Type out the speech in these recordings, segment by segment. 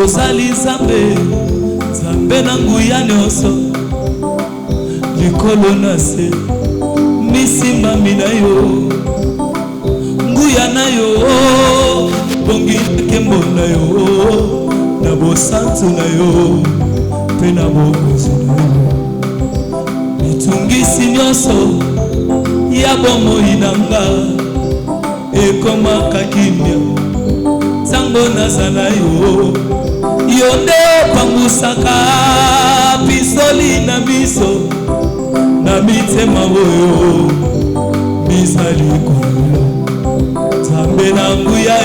Ozali Nzambe, Nzambe na nguya nyonso, likolo na se, misimami na yo, nguya na yo, bongi nkembo na yo, na bosantu na yo, pe na bokozi na yo. Mitungisi nyonso, ya bomoi nanga, ekoma kakimia, zango nazala yo. Yonde pangusaka pisoli na miso na mitema oyo misali kolo Nzambe na nguya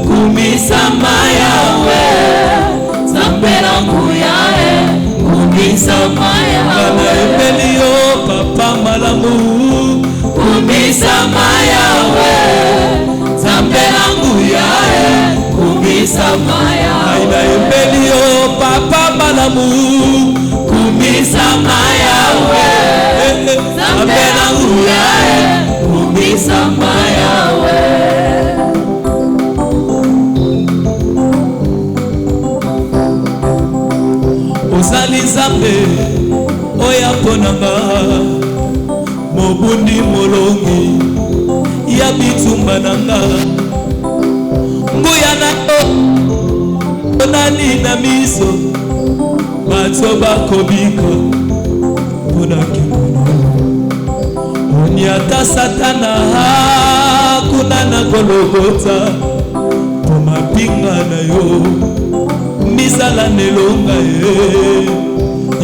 kumisa mayawe Nzambe na nguya kumisa mayawe na embeli yo papa malamu kumisa mayawe Nzambe na nguya kumisa mayawe na embeli yo papa malamu kumisa mayawe Nzambe na nguya kumisa mayawe Ozali Nzambe oya ponanga mobundi molongi ya bitumba nanga nguya na nani na miso bato bakobika pona kimono onyata satana kuna na Golgotha po mapinga na yo misala nelonga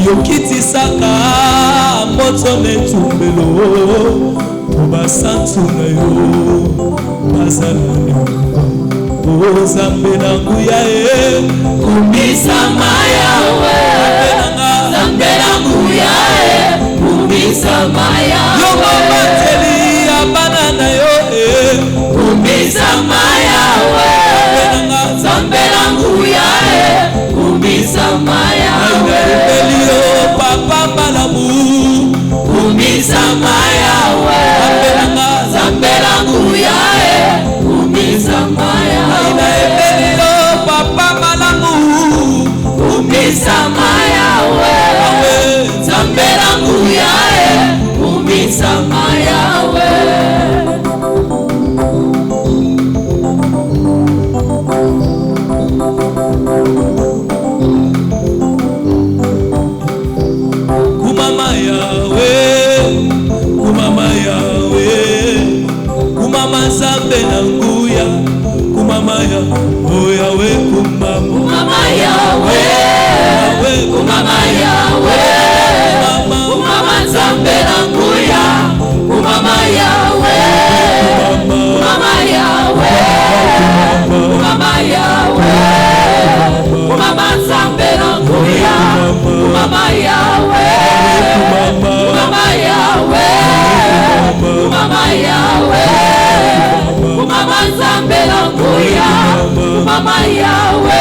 yokitisaka moto netumbelo po basantu na yo bazala nelonga Nzambe na nguya kumisa mayawe Nzambe na nguya kumisa mayawe yo mama teli abana na yo kumisa mayawe Nzambe na nguya kumisa mayawe yo papa malamu kumisa mayawe Nzambe na nguya kumisa mayawe papa malamu kumisa mayawe Nzambe na nguya kumisa mayawe kumama yawe kumama yawe kumama Nzambe na nguya kumama ya oyawe kumama yawe kumama yawe kumama Nzambe na nguya kumama yawe kumama yawe kumama yawe kumama Nzambe na nguya kumama yawe kumama yawe kumama yawe kumama Nzambe na nguya kumama yawe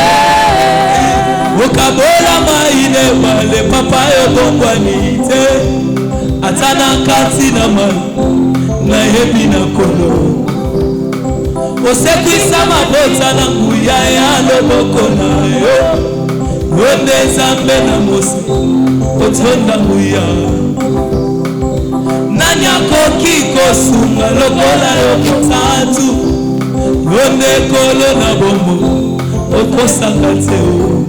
ukabola maine male papa yo bongwani te atana kati na mali na hebi na kolo osekwisa mabota na nguya ya loboko na yo Wende Nzambe na mosi otonda nguya nanya koki kosunga lokola yo mutatu Wende kolo na bombo okosaka teo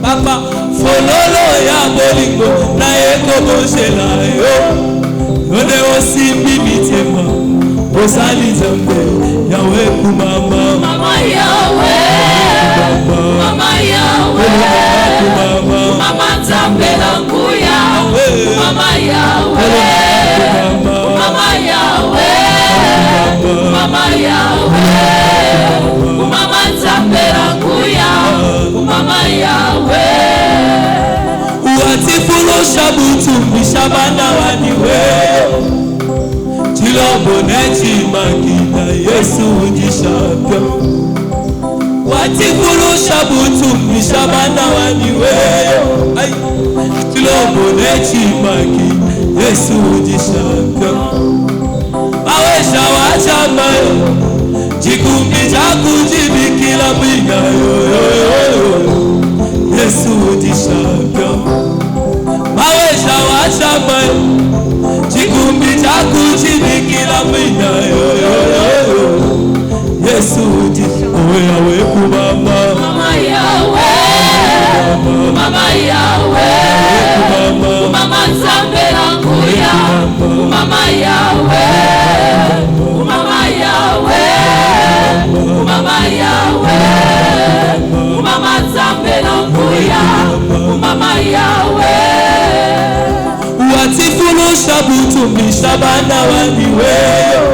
Papa fololo ya bolingo na eko bojela yo Wende osimbi mitema Ozali Nzambe yawe kumama Mama yawe Mama yawe Mama Nzambe na nguya Mama yawe Mama yawe Mama yawe Mama Nzambe na nguya Mama yawe Uatifulo shabutu mishabana waniwe Chiloboneti makina Yesu ujishapya Watikulu shabutu mishabana waniwe Chiloboneti makina Yesu ujishapya Awesha wachamayo Chikumbi chaku jibikila mina yo Yesu di champion. Mawesha wachama chikumbi chaku chibikila mwina yo. Yesu di oyawe kumama. Mama yawe, mama yawe, mama nzambe languya, mama yawe, mama yawe, mama yawe, mama nzambe languya, mama yawe. Watifulusha butumisha bana waniweyo,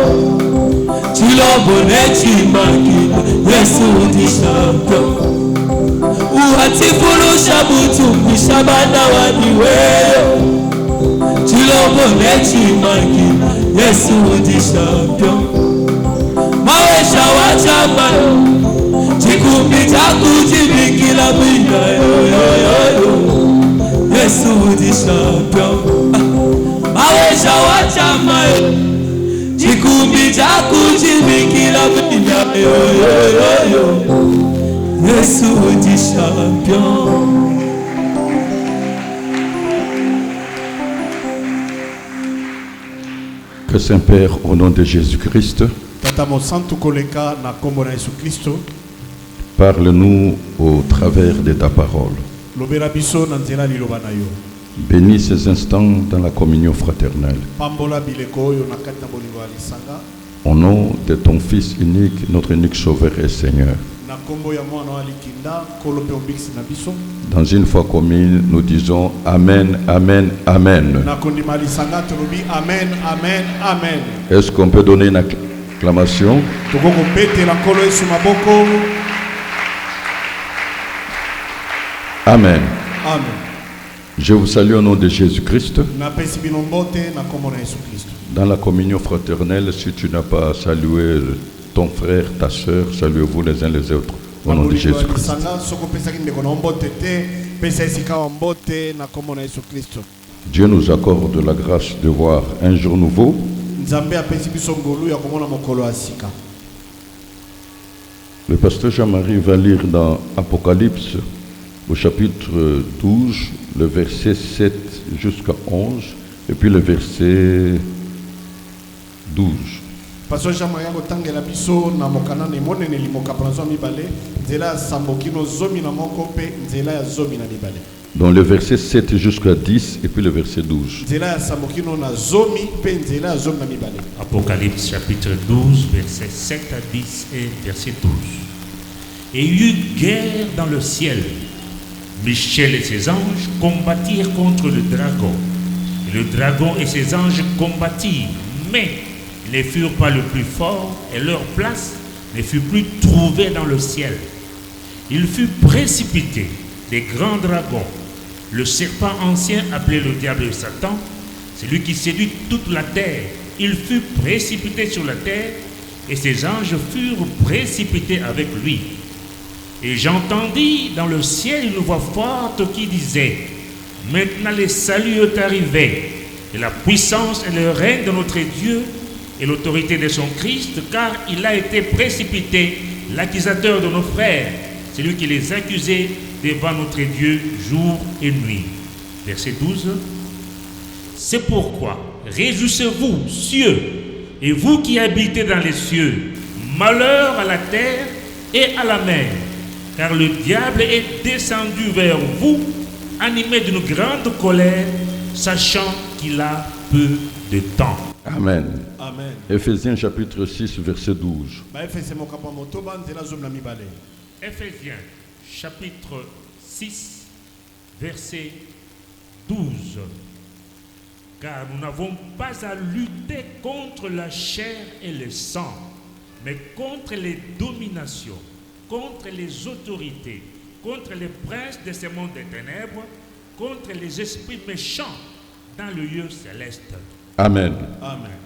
chilobone chimakina Yesu di champion. Watifulusha butumisha bana waniweyo, chilobone chimakina Yesu di champion. Mawesha wachama chikumbi chaku chibikila mwina yo. Yesu di champion. Mawesha wachama chikumbi chaku chibikila mwina yo. Yesu di champion. Que Saint-Père, au nom de Jésus-Christ, parle-nous au travers de ta parole. Bénis ces instants dans la communion fraternelle. Au nom de ton Fils unique, notre unique Sauveur et Seigneur. Dans une foi commune, nous disons Amen, Amen, Amen. Est-ce qu'on peut donner une acclamation? Amen. Je vous salue au nom de Jésus-Christ. Dans la communion fraternelle, si tu n'as pas salué ton frère, ta soeur, saluez-vous les uns les autres au nom de Jésus-Christ. Dieu nous accorde la grâce de voir un jour nouveau. Le pasteur Jean-Marie va lire dans Apocalypse au chapitre 12, le verset 7 jusqu'à 11, et puis le verset 12. Pasteur Jean-Marie Gotangela biso na mokana ne monene limoka planzo mibale nzela sambokino zomi na moko pe nzela ya zomi na mibale. Dans le verset 7 jusqu'à 10 et puis le verset 12. Nzela ya sambokino na zomi pe nzela ya zomi na mibale. Apocalypse chapitre 12 verset 7 à 10 et verset 12. Et il y eut guerre dans le ciel. Michel et ses anges combattirent contre le dragon. Et le dragon et ses anges combattirent, mais ne furent pas le plus fort, et leur place ne fut plus trouvée dans le ciel. Il fut précipité des grands dragons, le serpent ancien appelé le diable et Satan, celui qui séduit toute la terre. Il fut précipité sur la terre, et ses anges furent précipités avec lui. Et j'entendis dans le ciel une voix forte qui disait: maintenant le salut est arrivé, et la puissance et le règne de notre Dieu, et l'autorité de son Christ, car il a été précipité, l'accusateur de nos frères, celui qui les accusait devant notre Dieu jour et nuit. Verset 12. C'est pourquoi réjouissez-vous, cieux, et vous qui habitez dans les cieux, malheur à la terre et à la mer, car le diable est descendu vers vous, animé d'une grande colère, sachant qu'il a peu de temps. Amen. Amen. Éphésiens chapitre 6, verset 12. Éphésiens chapitre 6, verset 12. Car nous n'avons pas à lutter contre la chair et le sang, mais contre les dominations, contre les autorités, contre les princes de ce monde des ténèbres, contre les esprits méchants dans le lieu céleste. Amen. Amen.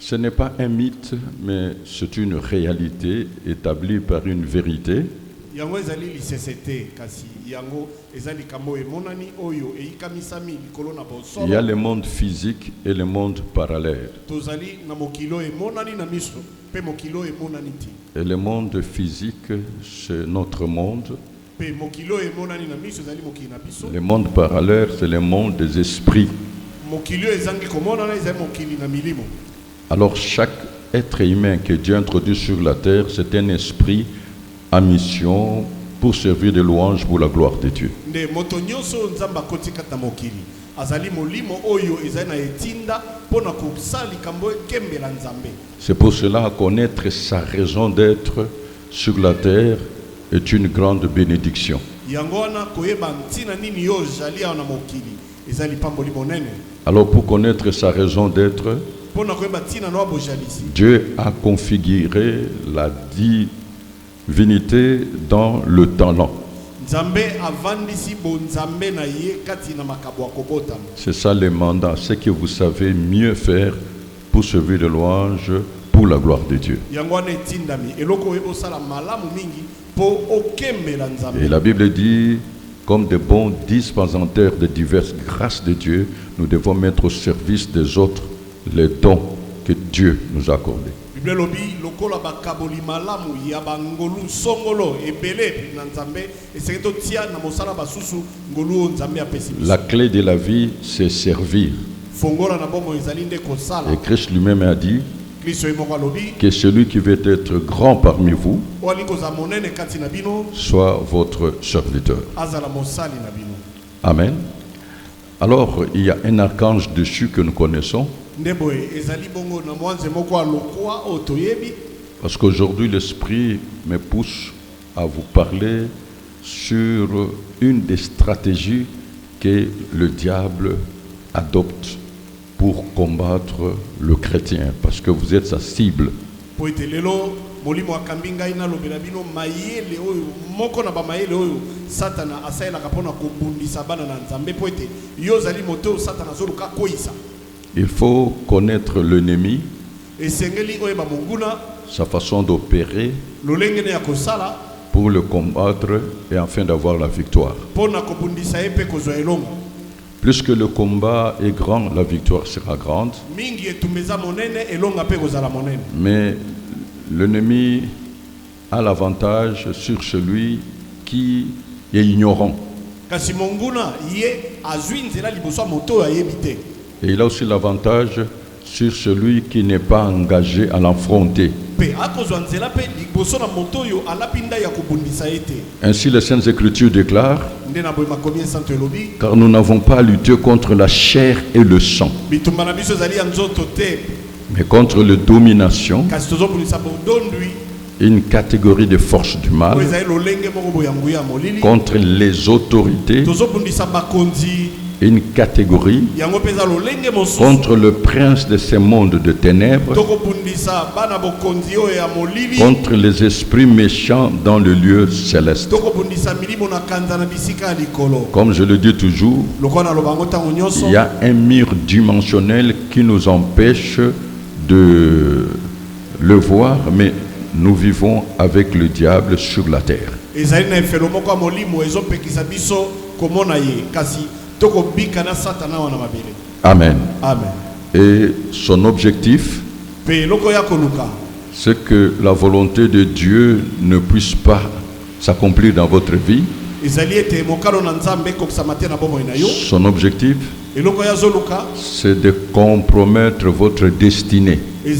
Ce n'est pas un mythe, mais c'est une réalité établie par une vérité. Il y a le monde physique et le monde parallèle. Et le monde physique, c'est notre monde. Le monde parallèle, c'est le monde des esprits. Alors chaque être humain que Dieu introduit sur la terre, c'est un esprit à mission pour servir de louange pour la gloire de Dieu. C'est pour cela connaître sa raison d'être sur la terre est une grande bénédiction. Alors pour connaître sa raison d'être, Dieu a configuré la divinité dans le talent. C'est ça le mandat, c'est que vous savez mieux faire pour servir de louange pour la gloire de Dieu. Et la Bible dit, comme de bons dispensateurs de diverses grâces de Dieu, nous devons mettre au service des autres les dons que Dieu nous a accordés. La clé de la vie, c'est servir. Et Christ lui-même a dit que celui qui veut être grand parmi vous soit votre serviteur. Amen. Alors, il y a un archange dessus que nous connaissons. Parce qu'aujourd'hui, l'Esprit me pousse à vous parler sur une des stratégies que le diable adopte pour combattre le chrétien, parce que vous êtes sa cible. Il faut connaître l'ennemi, sa façon d'opérer pour le combattre et afin d'avoir la victoire. Plus que le combat est grand, la victoire sera grande. Mais l'ennemi a l'avantage sur celui qui est ignorant. Et il a aussi l'avantage sur celui qui n'est pas engagé à l'affronter. Ainsi les Saintes Écritures déclarent: car nous n'avons pas à lutter contre la chair et le sang, mais contre les dominations, une catégorie de forces du mal, contre les autorités, une catégorie, contre le prince de ce monde de ténèbres, contre les esprits méchants dans le lieu céleste. Comme je le dis toujours, il y a un mur dimensionnel qui nous empêche de le voir, mais nous vivons avec le diable sur la terre. Amen. Amen. Et son objectif, c'est que la volonté de Dieu ne puisse pas s'accomplir dans votre vie. Son objectif, c'est de compromettre votre destinée. Et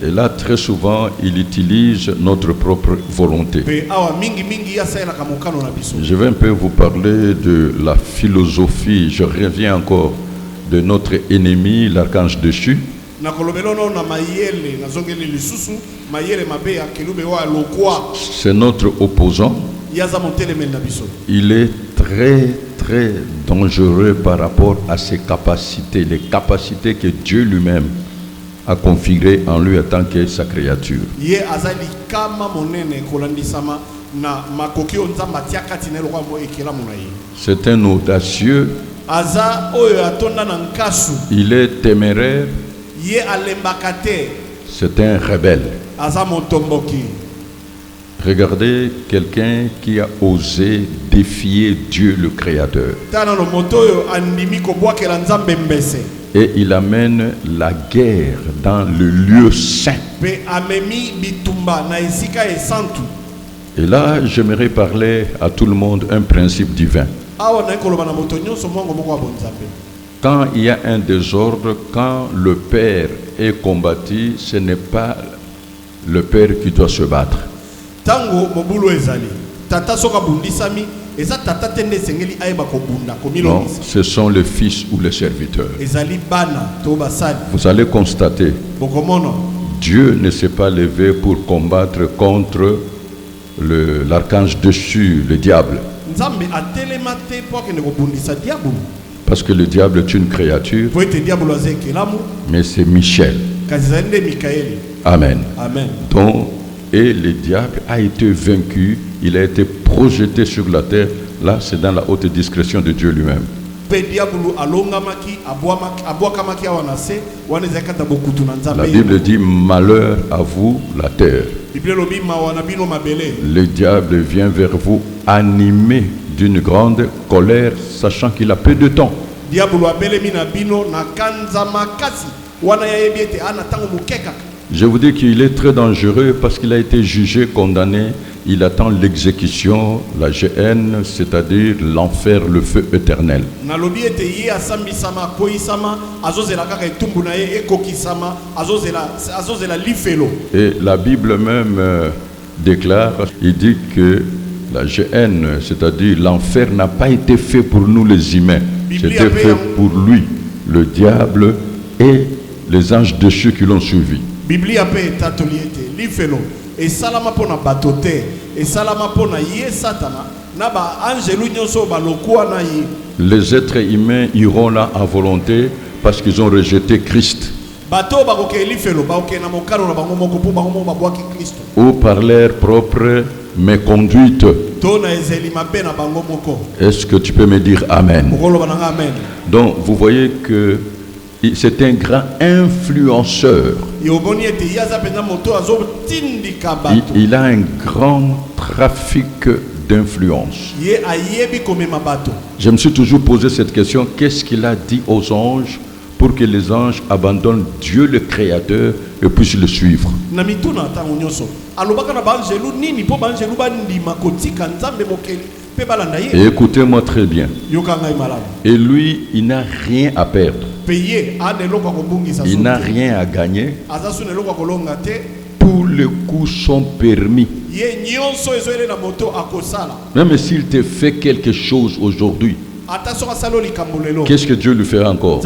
là, très souvent, il utilise notre propre volonté. Je vais un peu vous parler de la philosophie. Je reviens encore de notre ennemi, l'archange déchu. C'est notre opposant. Il est très très dangereux par rapport à ses capacités, les capacités que Dieu lui-même a configurées en lui en tant que sa créature. C'est un audacieux. Il est téméraire. C'est un rebelle. Regardez quelqu'un qui a osé défier Dieu le Créateur. Et il amène la guerre dans le lieu saint. Et là, j'aimerais parler à tout le monde un principe divin. Quand il y a un désordre, quand le père est combattu, ce n'est pas le père qui doit se battre. Non, ce sont les fils ou les serviteurs. Vous allez constater, Dieu ne s'est pas levé pour combattre contre l'archange dessus, le diable. Parce que le diable est une créature, mais c'est Michel. Amen. Amen. Donc, et le diable a été vaincu, il a été projeté sur la terre. Là, c'est dans la haute discrétion de Dieu lui-même. La Bible dit malheur à vous la terre. Le diable vient vers vous animé d'une grande colère, sachant qu'il a peu de temps. Je vous dis qu'il est très dangereux parce qu'il a été jugé, condamné. Il attend l'exécution, la GN, c'est-à-dire l'enfer, le feu éternel. Et la Bible même déclare, il dit que la GN, c'est-à-dire l'enfer, n'a pas été fait pour nous les humains. C'était fait pour lui, le diable et les anges déchus qui l'ont suivi. Et salama pona batote et salama pona ye satana na ba angelu nyonso ba lokua na yi. Les êtres humains iront là à volonté parce qu'ils ont rejeté Christ. Bato ba ko lifelo ba ko na mokaro na bango moko po bango ba boaki Christ. Ou par leur propre méconduite. Tona ezeli mabe na bango moko. Est-ce que tu peux me dire amen? Amen. Donc vous voyez que c'est un grand influenceur. Il a un grand trafic d'influence. Je me suis toujours posé cette question, qu'est-ce qu'il a dit aux anges pour que les anges abandonnent Dieu le Créateur et puissent le suivre? Et écoutez-moi très bien. Et lui, il n'a rien à perdre. Il n'a rien à gagner. Tous les coups sont permis. Même s'il te fait quelque chose aujourd'hui, qu'est-ce que Dieu lui fera encore?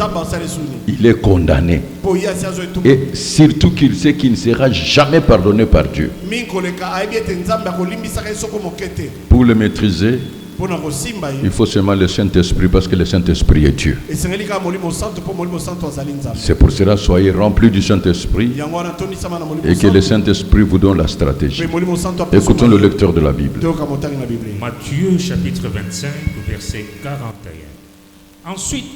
Il est condamné. Et surtout qu'il sait qu'il ne sera jamais pardonné par Dieu. Pour le maîtriser, il faut seulement le Saint-Esprit parce que le Saint-Esprit est Dieu. C'est pour cela, soyez remplis du Saint-Esprit et que le Saint-Esprit vous donne la stratégie. Écoutons le lecteur de la Bible. Matthieu chapitre 25, verset 41. Ensuite,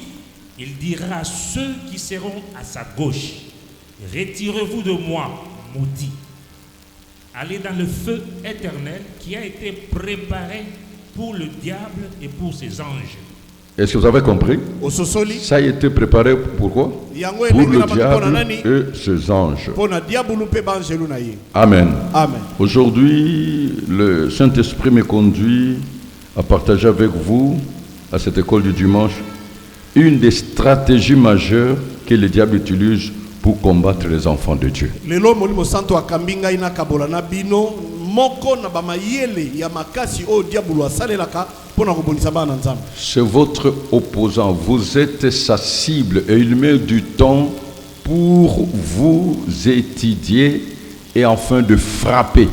il dira à ceux qui seront à sa gauche, retirez-vous de moi, maudits. Allez dans le feu éternel qui a été préparé pour le diable et pour ses anges. Est-ce que vous avez compris? Ça a été préparé pour quoi? Pour le diable et ses anges. Amen. Amen. Aujourd'hui, le Saint-Esprit me conduit à partager avec vous, à cette école du dimanche, une des stratégies majeures que le diable utilise pour combattre les enfants de Dieu. C'est votre opposant. Vous êtes sa cible et il met du temps pour vous étudier et enfin de frapper.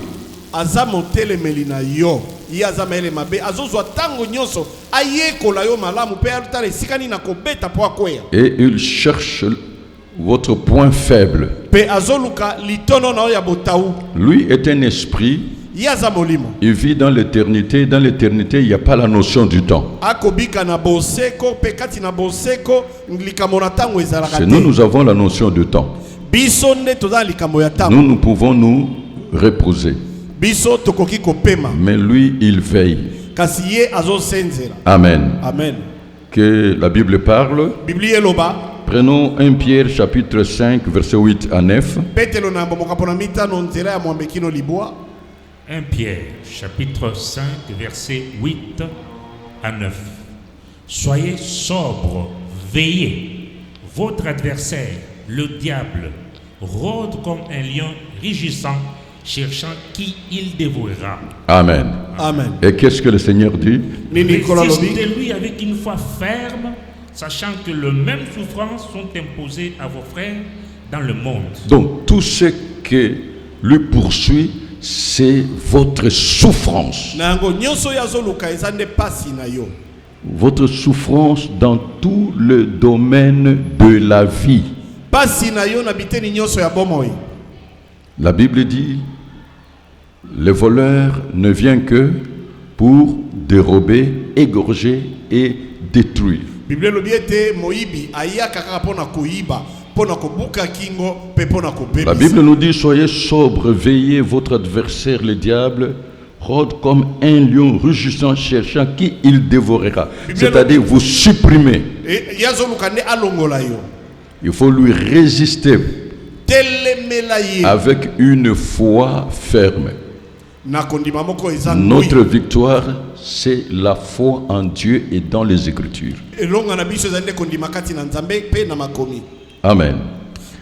Et il cherche votre point faible. Lui est un esprit. Il vit dans l'éternité. Dans l'éternité, il n'y a pas la notion du temps. C'est nous avons la notion du temps. Nous pouvons nous reposer. Mais lui, il veille. Amen. Amen. Que la Bible parle. Prenons 1 Pierre chapitre 5 verset 8 à 9. 1 Pierre, chapitre 5, versets 8 à 9. Soyez sobres, veillez. Votre adversaire, le diable, rôde comme un lion rugissant, cherchant qui il dévorera. Amen. Amen. Et qu'est-ce que le Seigneur dit? Résistez-lui avec une foi ferme, sachant que les mêmes souffrances sont imposées à vos frères dans le monde. Donc, tout ce qui lui poursuit, c'est votre souffrance. Votre souffrance dans tout le domaine de la vie. La Bible dit, le voleur ne vient que pour dérober, égorger et détruire. La Bible nous dit, soyez sobres, veillez, votre adversaire, le diable, rôde comme un lion rugissant, cherchant qui il dévorera. C'est-à-dire, vous supprimez. Il faut lui résister avec une foi ferme. Notre victoire, c'est la foi en Dieu et dans les Écritures. Amen.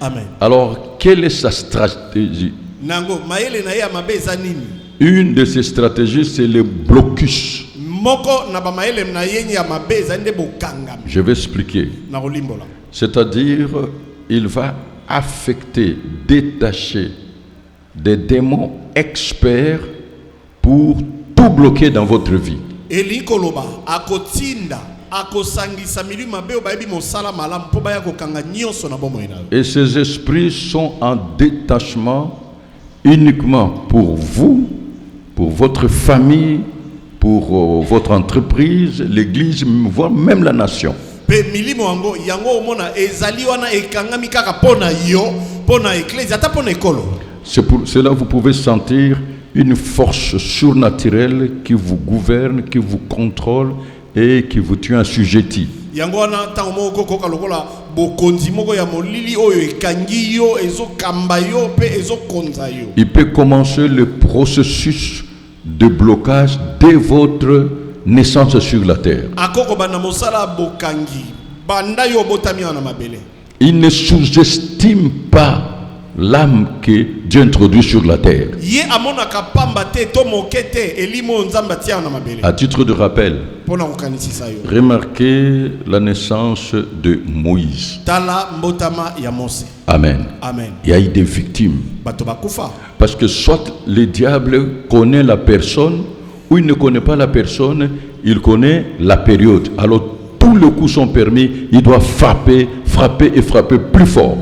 Amen. Alors, quelle est sa stratégie? Une de ses stratégies, c'est le blocus. Je vais expliquer. C'est-à-dire, il va affecter, détacher des démons experts pour tout bloquer dans votre vie. Et ces esprits sont en détachement uniquement pour vous, pour votre famille, pour votre entreprise, l'église, voire même la nation. C'est pour cela que vous pouvez sentir une force surnaturelle qui vous gouverne, qui vous contrôle et qui vous tient assujetti. Il peut commencer le processus de blocage dès votre naissance sur la terre. Il ne sous-estime pas l'âme que Dieu introduit sur la terre. À titre de rappel, remarquez la naissance de Moïse. Amen. Il y a eu des victimes. Parce que soit le diable connaît la personne, ou il ne connaît pas la personne, il connaît la période. Alors tous les coups sont permis, il doit frapper, frapper et frapper plus fort.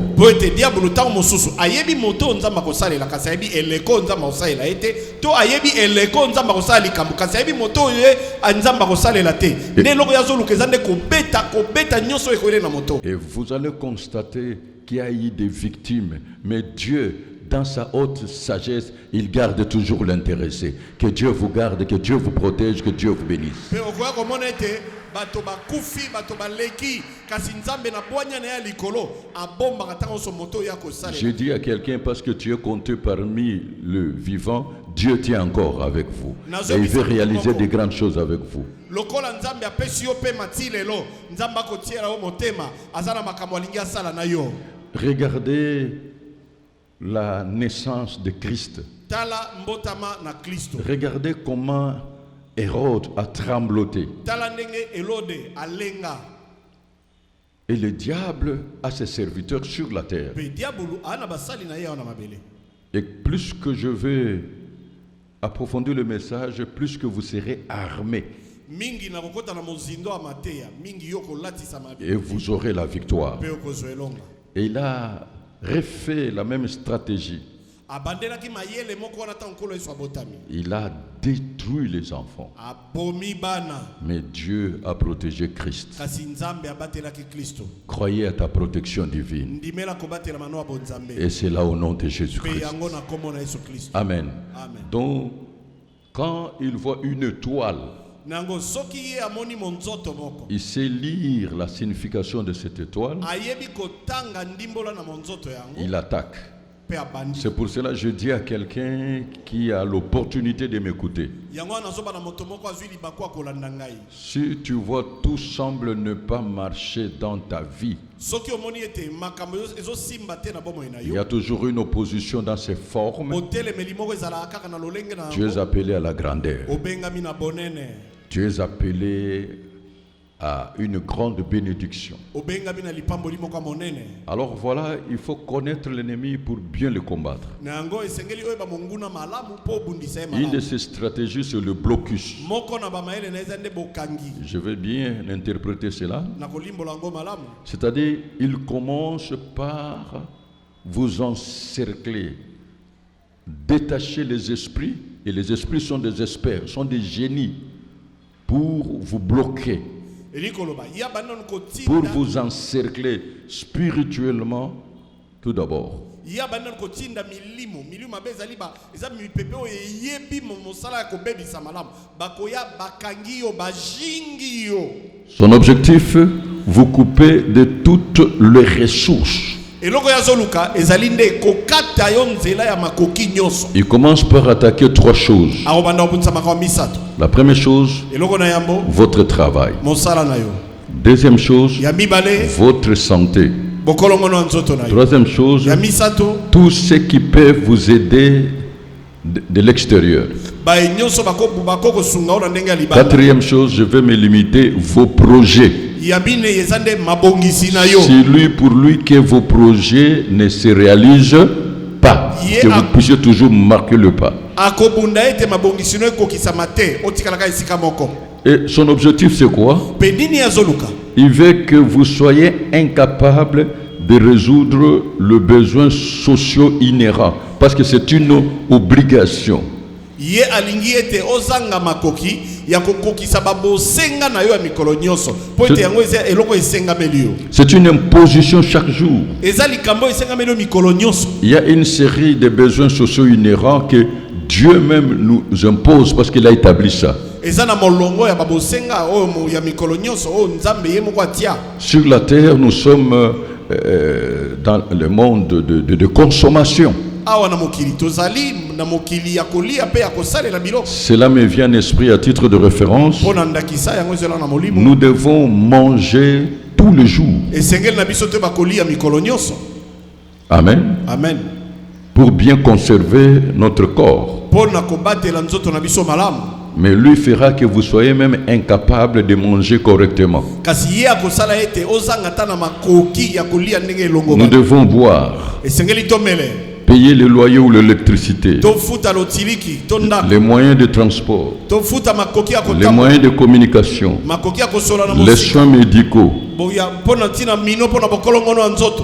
Et vous allez constater qu'il y a eu des victimes, mais Dieu, dans sa haute sagesse, il garde toujours l'intéressé. Que Dieu vous garde, que Dieu vous protège, que Dieu vous bénisse. J'ai dit à quelqu'un, parce que tu es compté parmi le vivant, Dieu tient encore avec vous. Et il veut réaliser des grandes choses avec vous. Regardez la naissance de Christ. Regardez comment Hérode a trembloté. Et le diable a ses serviteurs sur la terre. Et plus que je vais approfondir le message, plus que vous serez armés. Et vous aurez la victoire. Et il a refait la même stratégie. Il a détruit les enfants. Mais Dieu a protégé Christ. Croyez à ta protection divine. Et c'est là au nom de Jésus-Christ. Amen. Donc, quand il voit une toile, il sait lire la signification de cette étoile. Il attaque. C'est pour cela que je dis à quelqu'un qui a l'opportunité de m'écouter. Si tu vois tout semble ne pas marcher dans ta vie, il y a toujours une opposition dans ses formes. Tu es appelé à la grandeur. Tu es appelé à une grande bénédiction. Alors voilà, il faut connaître l'ennemi pour bien le combattre. Une de ces stratégies, c'est le blocus. Je vais bien interpréter cela. C'est-à-dire, il commence par vous encercler, détacher les esprits, et les esprits sont des experts, sont des génies pour vous bloquer, pour vous encercler spirituellement tout d'abord. Son objectif, vous couper de toutes les ressources. Il commence par attaquer trois choses. La première chose, votre travail. Deuxième chose, votre santé. Troisième chose, tout ce qui peut vous aider de l'extérieur. Quatrième chose, je vais me limiter, vos projets. C'est lui pour lui que vos projets ne se réalisent pas, que vous puissiez toujours marquer le pas. Et son objectif c'est quoi? Il veut que vous soyez incapable de résoudre le besoin socio inhérent, parce que c'est une obligation. C'est une imposition chaque jour. Il y a une série de besoins sociaux inhérents que Dieu même nous impose parce qu'il a établi ça. Sur la terre, nous sommes dans le monde de consommation. Cela me vient à l'esprit à titre de référence. Nous devons manger tous les jours. Amen. Amen. Pour bien conserver notre corps. Mais lui fera que vous soyez même incapable de manger correctement. Nous devons boire, payer le loyer ou l'électricité, les moyens de transport, les moyens de communication, les soins médicaux,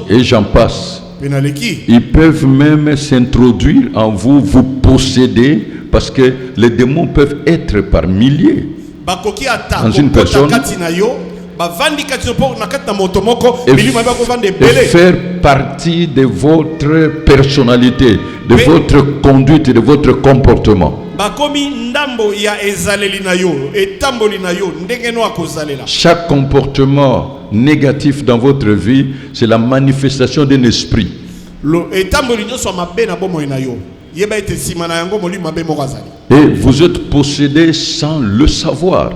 et j'en passe. Ils peuvent même s'introduire en vous, vous posséder, parce que les démons peuvent être par milliers dans une personne et faire partie de votre personnalité, de votre conduite et de votre comportement. Chaque comportement négatif dans votre vie, c'est la manifestation d'un esprit. Et vous êtes possédé sans le savoir.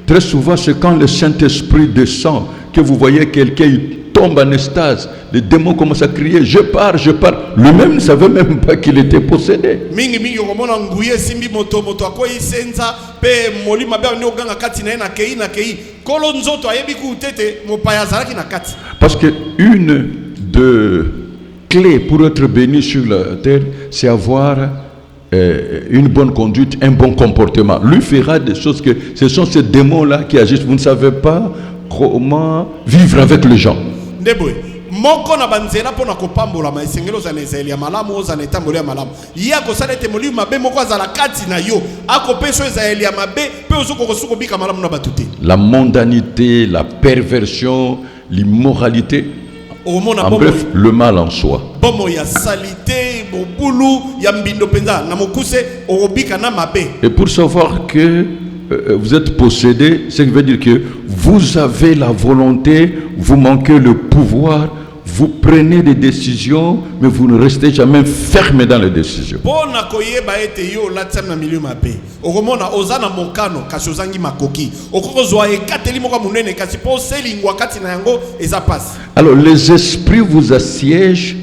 Très souvent, c'est quand le Saint-Esprit descend que vous voyez quelqu'un tombe en extase. Les démons commencent à crier, je pars, je pars. Lui-même ne savait même pas qu'il était possédé. Parce que une de clés pour être béni sur la terre, c'est avoir une bonne conduite, un bon comportement. Lui fera des choses que ce sont ces démons-là qui agissent. Vous ne savez pas comment vivre avec les gens. moko na banzela pona kopambola ma esengelo za nezeli ya malamu oza netambolo ya malamu ya kosala ete molimo mabe moko azala kati na yo akopeso ezali ya mabe pe ozoko kosuko bika malamu na batute. La mondanité, la perversion, l'immoralité, en bref, le mal en soi. Bomo ya salité, bobulu ya mbindo penza na mokuse orobika na mabe. Et pour savoir que vous êtes possédé, ce qui veut dire que vous avez la volonté, vous manquez le pouvoir, vous prenez des décisions, mais vous ne restez jamais ferme dans les décisions. Pona koyeba ete yo latsam na milieu mabe. Okomona ozana mokano kasi ozangi makoki. Okozwa ekateli moko munene kasi po selingwa kati na yango eza passe. Alors les esprits vous assiègent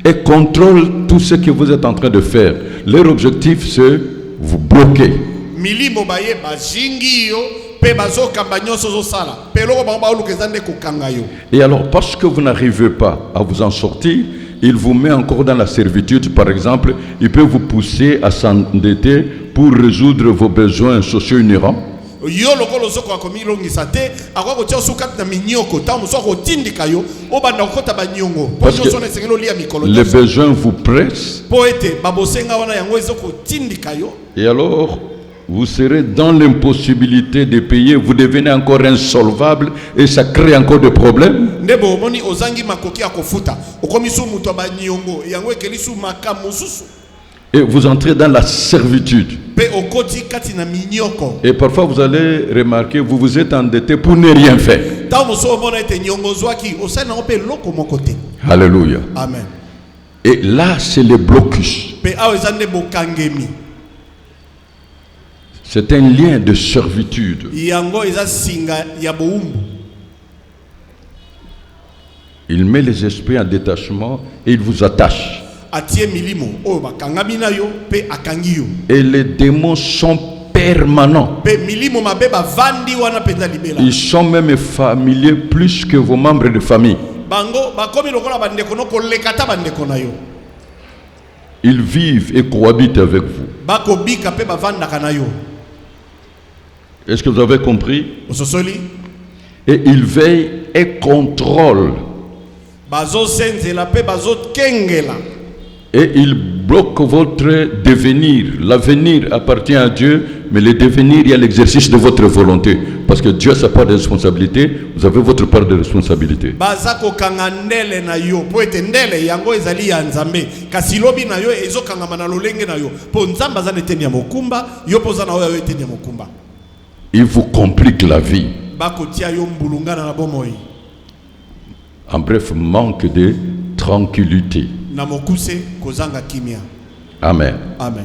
et contrôlent tout ce que vous êtes en train de faire. Leur objectif c'est vous bloquer. Milimo baye bajingi yo pe bazokamba nyonso zosala. Peloko bango baoluka nde kokanga yo. Et alors parce que vous n'arrivez pas à vous en sortir, il vous met encore dans la servitude. Par exemple, il peut vous pousser à s'endetter pour résoudre vos besoins sociaux inhérents. Yo lokolo zoko akomilongisa te akoko tia sukat na minyoko ta musoko tindika yo obanda kokota banyongo Parce po que nyonso na sengelo lia mikolo les besoins vous pressent. po ete babosenga wana yango ezoko tindika yo. Et alors, vous serez dans l'impossibilité de payer, vous devenez encore insolvable et ça crée encore des problèmes. Ndebo moni ozangi makoki akofuta okomisu muto banyongo yango ekelisu makamususu Et vous entrez dans la servitude. pe okoti kati na minyoko Et parfois vous allez remarquer, vous vous êtes endetté pour ne rien faire. ta muso mona ete nyongo zwaki osana ope loko moko te. Alléluia. Amen. Et là, c'est le blocus. Pe awe zande bokangemi C'est un lien de servitude. yango eza singa ya boumbu. Il met les esprits en détachement et il vous attache. Atie milimo oyo bakangami na yo pe akangi yo. Et les démons sont permanents. Pe milimo mabe bavandi wana penza libela. Ils sont même familiers plus que vos membres de famille. Bango bakomi lokola bandeko no kolekata bandeko na yo. Ils vivent et cohabitent avec vous. Bako bika pe bavandaka na yo. Est-ce que vous avez compris? Ososoli Et ils veillent et contrôlent. bazo senzela pe bazo kengela. Et ils bloquent votre devenir. L'avenir appartient à Dieu, mais le devenir, il y a l'exercice de votre volonté. Parce que Dieu a sa part de responsabilité, vous avez votre part de responsabilité. Baza kokanga ndele na yo po ete ndele yango ezali ya nzambe kasi lobi na yo ezokangama na lolenge na yo po nzambe aza na eteni ya mokumba yo poza na oyo eteni ya mokumba. Il vous complique la vie. Bakotia yo mbulungana na bomoi En bref, manque de tranquillité. na mokuse kozanga kimia. Amen. Amen.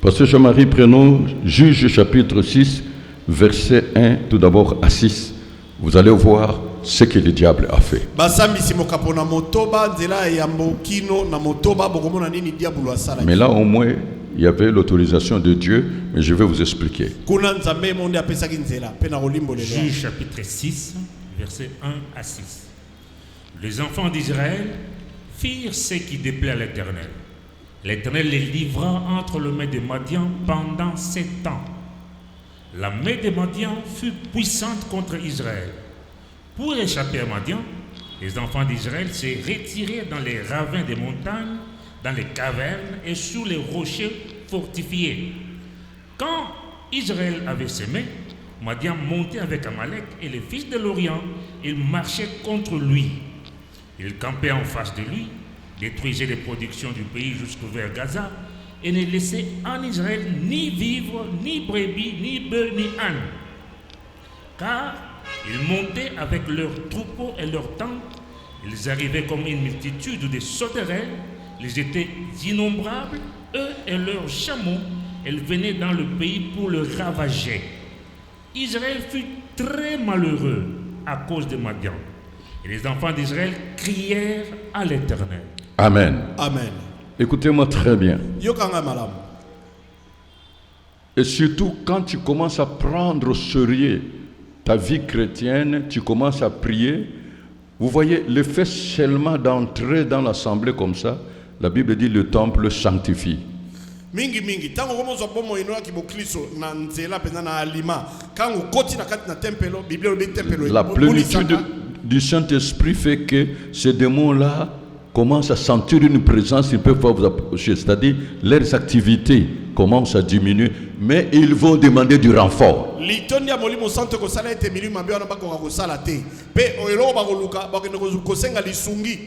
Pasteur Jean-Marie, prenons Juge chapitre 6, verset 1, tout d'abord à 6. Vous allez voir ce que le diable a fait. Basambisi mokapo na motoba nzela ya mbokino na motoba bokomona nini diabolo asala. Mais là, au moins, il y avait l'autorisation de Dieu, mais je vais vous expliquer. Kuna nzambe monde apesaki nzela pe na kolimbo lelo. Juge chapitre 6, versets 1 à 6. Les enfants d'Israël firent ce qui déplaît à l'Éternel. L'Éternel les livra entre les mains de Madian pendant 7 ans. La main de Madian fut puissante contre Israël. Pour échapper à Madian, les enfants d'Israël se retirèrent dans les ravins des montagnes, dans les cavernes et sous les rochers fortifiés. Quand Israël avait semé, Madian montait avec Amalek et les fils de l'Orient, ils marchaient contre lui. Ils campaient en face de lui, détruisaient les productions du pays jusqu'au vers Gaza et ne laissaient en Israël ni vivre, ni brebis, ni bœufs, ni ânes. Car ils montaient avec leurs troupeaux et leurs tentes. Ils arrivaient comme une multitude de sauterelles. Ils étaient innombrables, eux et leurs chameaux. Ils venaient dans le pays pour le ravager. Israël fut très malheureux à cause de Madian. Et les enfants d'Israël crièrent à l'Éternel. Amen. Amen. Écoutez-moi très bien. Yokanga malamu. Et surtout, quand tu commences à prendre au sérieux ta vie chrétienne, tu commences à prier. Vous voyez, le fait seulement d'entrer dans l'assemblée comme ça, la Bible dit le temple le sanctifie. Mingi mingi tango komo zo bomo inoa ki bokliso na nzela pena na alima kango koti na kati na tempelo Bible obi tempelo. La plénitude du Saint-Esprit fait que ces démons-là commencent à sentir une présence, ils peuvent pas vous approcher. C'est-à-dire, leurs activités commencent à diminuer, mais ils vont demander du renfort. Litondi ya molimo santo ko sala ete milima bia na bako ko sala te. Pe oelo ba ko luka ba ko senga lisungi.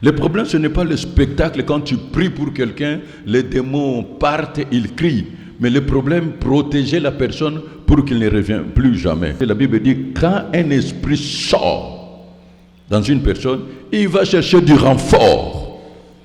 Le problème, ce n'est pas le spectacle. Quand tu pries pour quelqu'un, les démons partent, ils crient. Mais le problème, protéger la personne pour qu'il ne revienne plus jamais. Et la Bible dit, quand un esprit sort, dans une personne, il va chercher du renfort.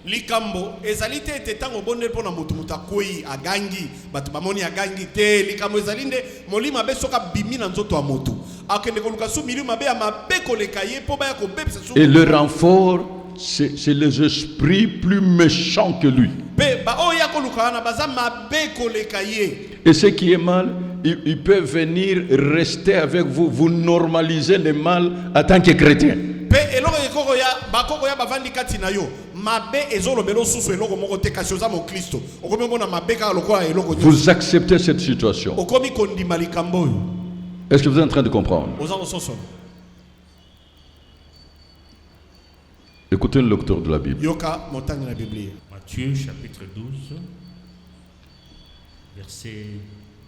likambo ezali te ete ntango obondeli mpo na motu moto akwei agangi bato bamoni agangi te likambo ezali nde molimo mabe soki abimi na nzoto ya motu akende koluka su milimo mabe ya mabe koleka ye mpo baya kobebisa su. Et le renfort, c'est les esprits plus méchants que lui. mpe baoyo ya koluka wana baza mabe koleka ye. Et ce qui est mal, il peut venir rester avec vous, vous normalisez le mal en tant que chrétien. mpe eloko ekoko ya bakoko ya bavandi kati na yo mabe ezolobela osusu eloko moko te kasi oza mokristo okomi omona mabe kaka lokola eloko nyonso. Vous acceptez cette situation. okomi kondima likambo oyo. Est-ce que vous êtes en train de comprendre? oza kososola. Écoutez le lecteur de la Bible. yoka motangi na biblia. Matthieu chapitre 12, verset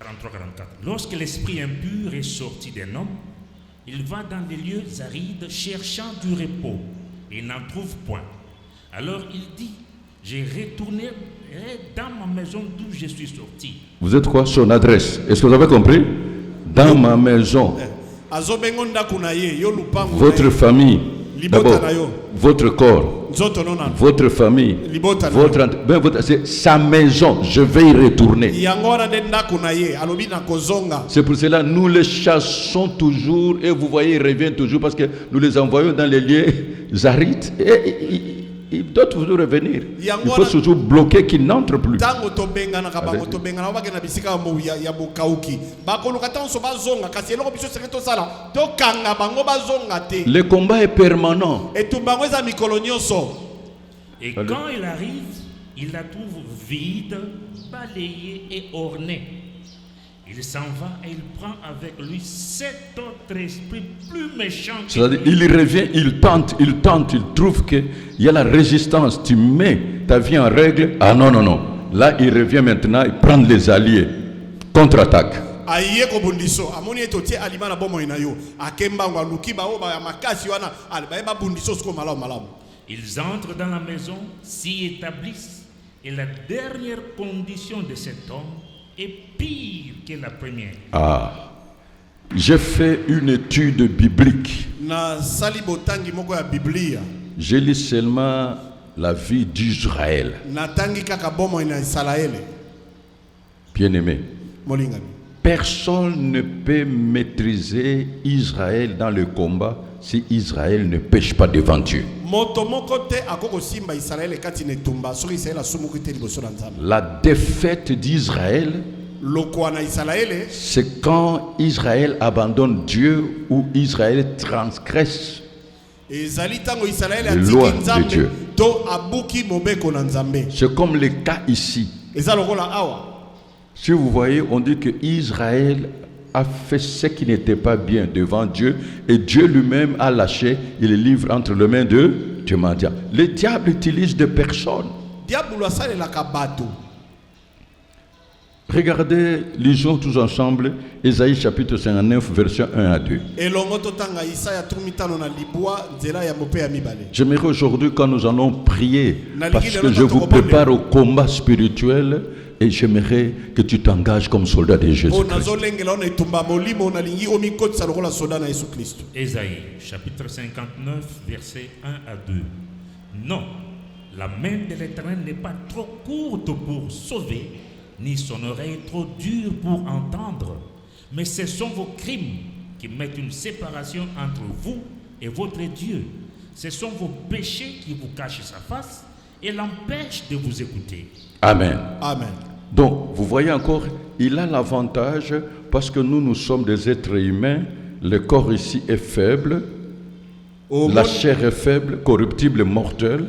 43-44. Lorsque l'esprit impur est sorti d'un homme, il va dans des lieux arides cherchant du repos et n'en trouve point. Alors il dit, je retournerai dans ma maison d'où je suis sorti. Vous êtes quoi? Son adresse. Est-ce que vous avez compris? Dans ma maison, azobengo ndako na ye yo lupango votre famille, libota d'abord, na yo votre corps, nzoto nona votre famille, libota na yo c'est sa maison, je vais y retourner. yango wana nde ndako na ye alobi na kozonga. C'est pour cela nous les chassons toujours et vous voyez, ils reviennent toujours parce que nous les envoyons dans les lieux arides et ils doivent toujours revenir. Il faut toujours bloquer qu'ils n'entrent plus. ntango tobenganaka bango tobenganaka bakende na bisika ya bokauki bakoluka ntango so bazonga kasi eloko biso seke tosala tokanga bango bazonga te. Le combat est permanent. etumba yango eza mikolo nyonso. Et quand il arrive, il la trouve vide, balayée et ornée. Il s'en va et il prend avec lui 7 autres esprits plus méchants. C'est-à-dire, il revient, il tente, il trouve qu'il y a la résistance. Tu mets ta vie en règle. Ah non, non, non. Là, il revient maintenant, il prend les alliés. Contre-attaque. aye kobundiso amoni ete otie alima na bomoi na yo akembango aluki bao ya makasi wana baye babundiso siko malamu malamu. Ils entrent dans la maison, s'y établissent, et la dernière condition de cet homme est pire que la première. Ah, j'ai fait une étude biblique. na sali botangi moko ya biblia. J'ai lu seulement la vie d'Israël. natangi kaka bomoi na Israele. Bien-aimé, molingami personne ne peut maîtriser Israël dans le combat si Israël ne pêche pas devant Dieu. moto moko te akoko simba Israele kati na etumba soki Israele asumuki te liboso na Nzambe. La défaite d'Israël, lokwa na Israele c'est quand Israël abandonne Dieu ou Israël transgresse. ezali ntango Israele Les lois atiki de Nzambe Dieu. to abuki mobeko na Nzambe. C'est comme le cas ici. eza lokola awa. Si vous voyez, on dit que Israël a fait ce qui n'était pas bien devant Dieu et Dieu lui-même a lâché, il le livre entre les mains de Dieu. Le diable utilise des personnes. diablo asalelaka bato. Regardez, lisons tous ensemble Ésaïe chapitre 59, versets 1 à 2. elongo totanga Isaya 35 na libwa nzela ya mope ya mibale. J'aimerais aujourd'hui, quand nous allons prier, Na parce ligi que lelo je vous tokobonde. prépare au combat spirituel et j'aimerais que tu t'engages comme soldat de po Jésus-Christ. nazolengela ona etumba molimo nalingi omikotisa lokola soda na Yesu Kristo. Ésaïe, chapitre 59, versets 1 à 2. Non, la main de l'Éternel n'est pas trop courte pour sauver, ni son oreille trop dure pour entendre. Mais ce sont vos crimes qui mettent une séparation entre vous et votre Dieu. Ce sont vos péchés qui vous cachent sa face et l'empêchent de vous écouter. Amen. Amen. Donc, vous voyez encore, il a l'avantage, parce que nous sommes des êtres humains, le corps ici est faible, la chair est faible, corruptible, mortelle,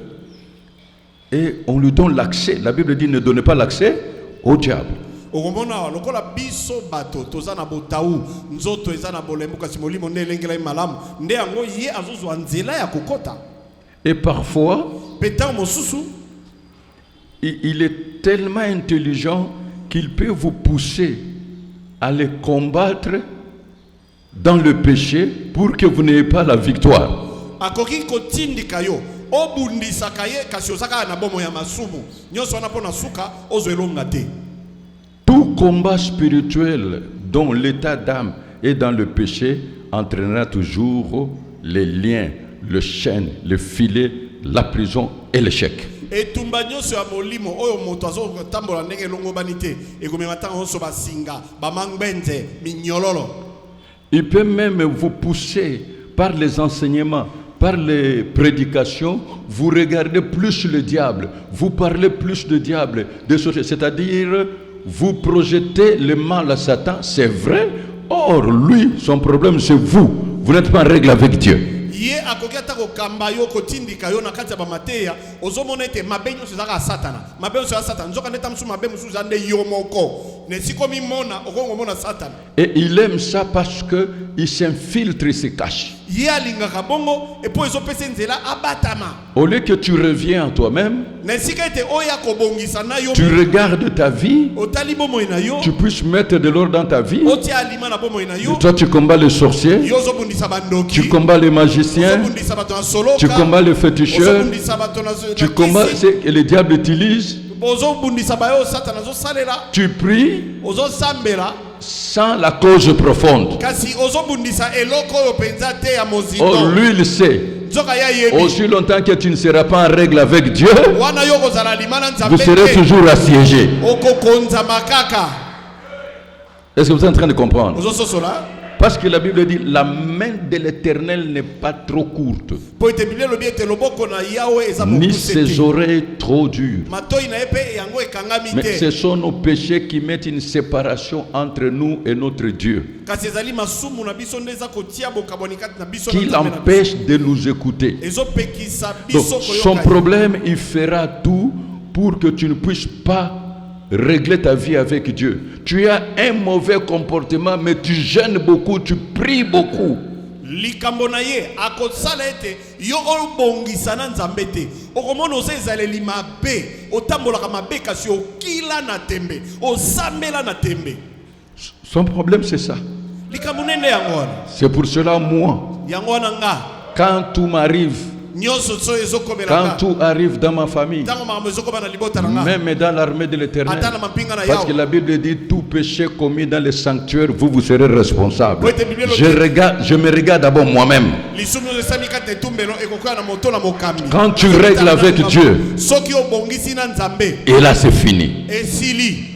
et on lui donne l'accès. La Bible dit ne donnez pas l'accès au diable. okomona lokola biso bato toza na botau nzoto eza na bolembo kasi molimo nde elengela ye malamu nde yango ye azozwa nzela ya kokota. Et parfois, mpe ntango mosusu il est tellement intelligent qu'il peut vous pousser à le combattre dans le péché pour que vous n'ayez pas la victoire. akoki kotindika yo obundisaka ye kasi oza kaka na bomo ya masumu nyonso wana mpo na suka ozwa elonga te. Tout combat spirituel dont l'état d'âme est dans le péché entraînera toujours les liens le chêne, le filet, la prison et l'échec. etumba nyonso ya molimo oyo moto azotambola ndenge elongobani te ekomema ntango nyonso basinga bamangbenze minyololo. Il peut même vous pousser par les enseignements, par les prédications, vous regardez plus le diable, vous parlez plus de diable, de sorciers, c'est-à-dire vous projetez le mal à Satan, c'est vrai. Or, lui, son problème, c'est vous. Vous n'êtes pas en règle avec Dieu. Ye akoki ata kokamba yo kotindika yo na kati ya bamateya ozomona ete mabe nyonso ezaka ya satana mabe nyonso ya satana nzoka ndeta mosusu mabe mosusu eza nde yo moko na esika omimona okongomona satana. Et il aime ça parce qu'il s'infiltre, il se cache. Ye alingaka bongo epo ezopesa nzela abatama. Au lieu que tu reviens en toi-même, Na esika ete oya kobongisa na yo tu regardes ta vie, otali bomoi na yo tu puisses mettre de l'ordre dans ta vie. otia alima na bomoi na yo Toi, tu combats les sorciers, yo ozobundisa bandoki tu combats les magiciens, ozobundisa bato na soloka tu combats les féticheurs, ozobundisa bato na tu combats ce que le diable utilise. ozobundisa bayo satana azosalela Tu pries ozosambela sans la cause profonde. kasi ozobundisa eloko oyo penza te ya Or, mozindo lui, il sait. nzoka ya yebi Aussi longtemps que tu ne seras pas en règle avec Dieu, wana yo kozala limana vous nzambe serez te toujours assiégés. okokonza makaka Est-ce que vous êtes en train de comprendre? ozososola Parce que la Bible dit la main de l'Éternel n'est pas trop courte, po ete biblia elobi ete loboko na yawe eza ni mokuse ses te oreilles trop dures. matoi na ye mpe yango ekangami Mais te ce sont nos péchés qui mettent une séparation entre nous et notre Dieu, kasi ezali masumu na biso nde eza kotia bokabwani kati na biso na qui Nzambe na biso. l'empêche de nous écouter. ezopekisa Donc, biso son koyoka ye. problème, il fera tout pour que tu ne puisses pas régler ta vie avec Dieu. Tu as un mauvais comportement, mais tu jeûnes beaucoup, tu pries beaucoup. likambo na ye akosala ete yo obongisa na nzambe te okomona oza ezaleli mabe otambolaka mabe kasi okila na tembe osambela na tembe. Son problème, c'est ça. likambo nende yango wana C'est pour cela, moi, yango wana nga quand tout m'arrive, nyonso so ezokomela quand nga tout arrive dans ma famille, ntango makambo ezokoma na libota na nga même dans l'armée de l'Éternel, ata na mapinga na parce que yawe la Bible dit tout péché commis dans les sanctuaires, vous serez responsable. Oui, t'es Bible Je me regarde d'abord moi-même. lisumu nyonso esami kati na etumbelo ekokwea na moto na mokambi. Quand tu règles avec Dieu, soki obongisi na nzambe et là c'est fini. esili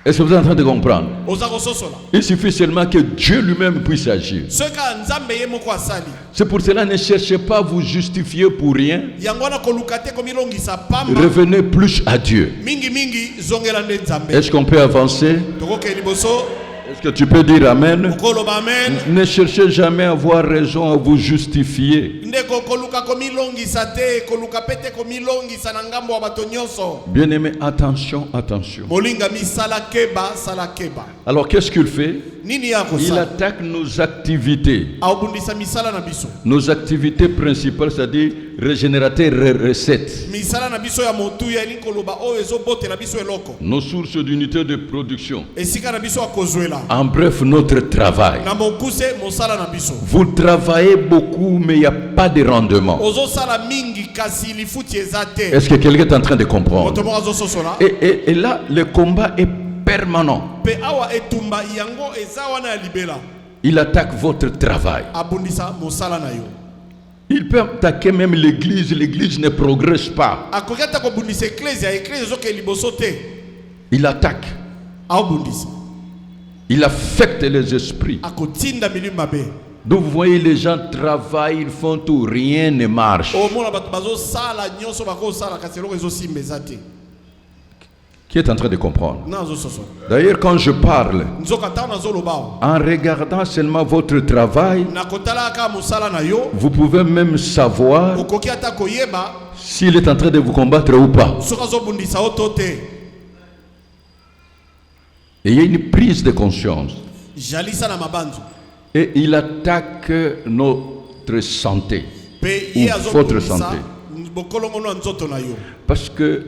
Est-ce que vous êtes en train de comprendre? oza kososola Il suffit seulement que Dieu lui-même puisse agir. soki kaka nzambe ye moko asali C'est pour cela, ne cherchez pas à vous justifier pour rien. yango wana koluka te komilongisa pamba Revenez plus à Dieu. mingi zongela nde nzambe. Est-ce qu'on peut avancer? tokoke liboso Est-ce que tu peux dire Amen? okoloba amen Ne cherchez jamais à avoir raison à vous justifier. ndeko koluka komilongisa te koluka pe te komilongisa na ngambo ya bato nyonso. Bien-aimé, attention, attention. molingami sala keba sala keba. Alors qu'est-ce qu'il fait? nini ya Il kosala attaque nos activités. aobundisa misala na biso Nos activités principales, c'est-à-dire régénérateur, recettes. misala na biso ya motuya elingi koloba oyo ezobotela biso eloko Nos sources d'unité de production. esika na biso ya kozwela En bref, notre travail. na mokuse mosala na biso. Vous travaillez beaucoup, mais il n'y a pas de rendement. ozosala mingi kasi lifuti eza te. Est-ce que quelqu'un est en train de comprendre? moto moko azososola Et là, le combat est permanent. mpe awa etumba yango eza wana ya libela Il attaque votre travail. abundisa mosala na yo. Il peut attaquer même l'église. L'église ne progresse pas. akoki ata kobundisa eklezia eklezia ezoke liboso te Il attaque. aobundisa Il affecte les esprits. akotinda milimo mabe. Donc vous voyez, les gens travaillent, ils font tout, rien ne marche. omona bato bazosala nyonso bakosala kasi eloko ezosimba eza te. Qui est en train de comprendre? na azososola D'ailleurs, quand je parle, nzoka ntango nazoloba awa en regardant seulement votre travail, nakotala kaka mosala na yo vous pouvez même savoir okoki ata koyeba s'il est en train de vous combattre ou pas. soki azobundisa yo to te. Et il y a une prise de conscience. jalisa na mabanzu Et il attaque notre santé. mpe Ou ye votre azobundisa santé. bokolongono ya nzoto na yo Parce que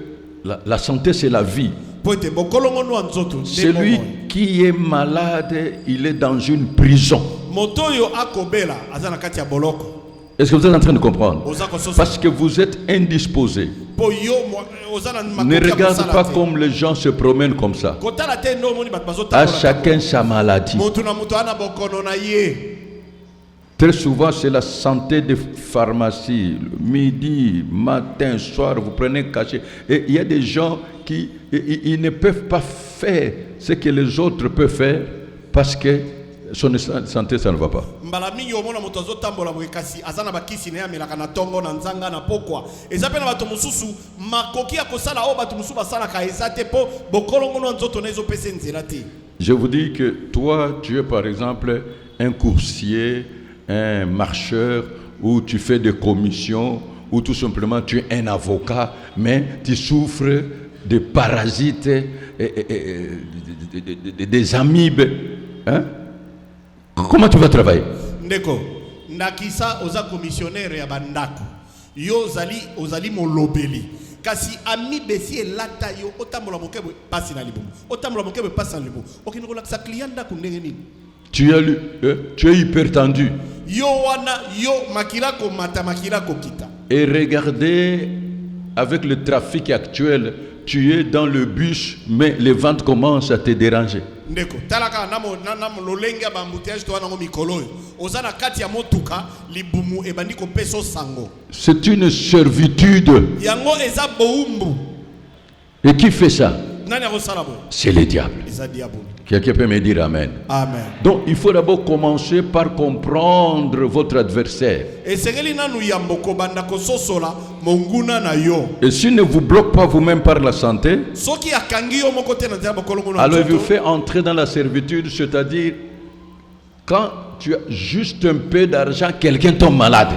la santé, c'est la vie. po ete bokolongono ya nzoto nde Celui bomoi. qui est malade, il est dans une prison. moto oyo akobela aza na kati ya boloko. Est-ce que vous êtes en train de comprendre? oza kososola Parce que vous êtes indisposé. po yo oza na Ne makoki ya regarde kosala pas te. comme les gens se promènent comme ça. kotala te nde omoni bato À bazotambola chacun sa maladie. moto na moto ana bokono na ye. Très souvent, c'est la santé des pharmacies. Midi, matin, soir, vous prenez un cachet. Et il y a des gens qui ils ne peuvent pas faire ce que les autres peuvent faire parce que son santé, ça ne va pas. mbala mingi omona moto azotambola boye kasi aza na bakisi na amelaka na tongo na nzanga na pokwa eza pe na bato mosusu makoki ya kosala oyo bato mosusu basalaka eza te mpo bokolongono nzoto na ezopesa nzela te. Je vous dis que toi, tu es par exemple un coursier, un marcheur, ou tu fais des commissions, ou tout simplement tu es un avocat, mais tu souffres de parasites, des amibes. Hein? Comment tu vas travailler? Ndeko, ndakisa oza commissionnaire ya bandako. Yo ozali molobeli. Kasi amibe si elata yo otambola mokebe pasi na libumu. Otambola mokebe pasi na libumu. Okinoko sa client ndako ndenge nini? Tu es hypertendu. Yo wana yo makilako mata makilako kita. Et regardez, avec le trafic actuel, tu es dans le bus, mais les ventes commencent à te déranger. Ndeko, talaka namo lolenge ba embouteillage to wana ngo mikolo. Ozana kati ya motuka libumu ebandi ko peso sango. C'est une servitude. Yango eza boumbu. Et qui fait ça? Nani akosala bo? C'est le diable. Eza diable. Quelqu'un peut me dire amen. Amen. Donc il faut d'abord commencer par comprendre votre adversaire. Et Et s'il ne vous bloque pas vous-même par la santé, alors il vous fait entrer dans la servitude, c'est-à-dire quand tu as juste un peu d'argent, quelqu'un tombe malade.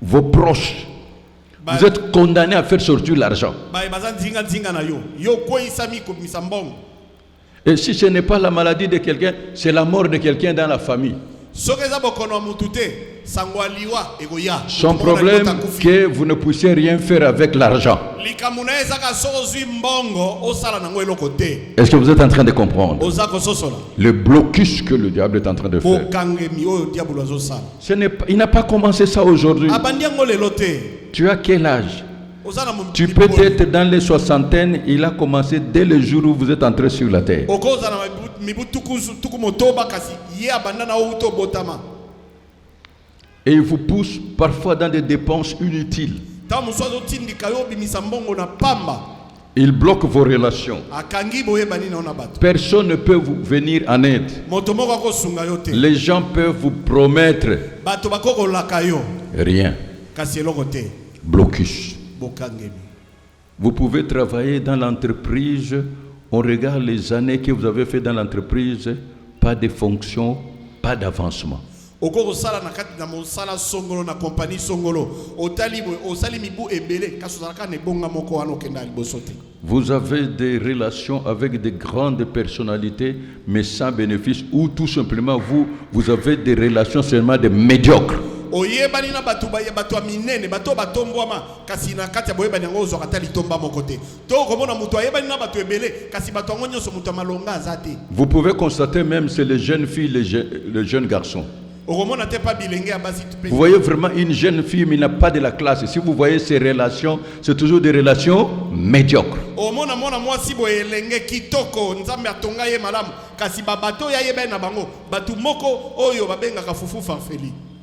Vos proches, vous êtes condamnés à faire sortir l'argent. Et si ce n'est pas la maladie de quelqu'un, c'est la mort de quelqu'un dans la famille. Son problème, que vous ne puissiez rien faire avec l'argent. Est-ce que vous êtes en train de comprendre le blocus que le diable est en train de faire? Il n'a pas commencé ça aujourd'hui. Tu as quel âge? Tu peux être dans les soixantaines, il a commencé dès le jour où vous êtes entré sur la terre. Et il vous pousse parfois dans des dépenses inutiles. Il bloque vos relations. Personne ne peut vous venir en aide. Les gens peuvent vous promettre rien. Blocus. Vous pouvez travailler dans l'entreprise, on regarde les années que vous avez fait dans l'entreprise, pas de fonction, pas d'avancement. Vous avez des relations avec des grandes personnalités, mais sans bénéfice, ou tout simplement vous avez des relations seulement de médiocres. Ou vous pouvez constater même c'est les jeunes filles, les jeunes garçons. Vous voyez vraiment une jeune fille mais il n'a pas de la classe. Si vous voyez ces relations, c'est toujours des relations médiocres.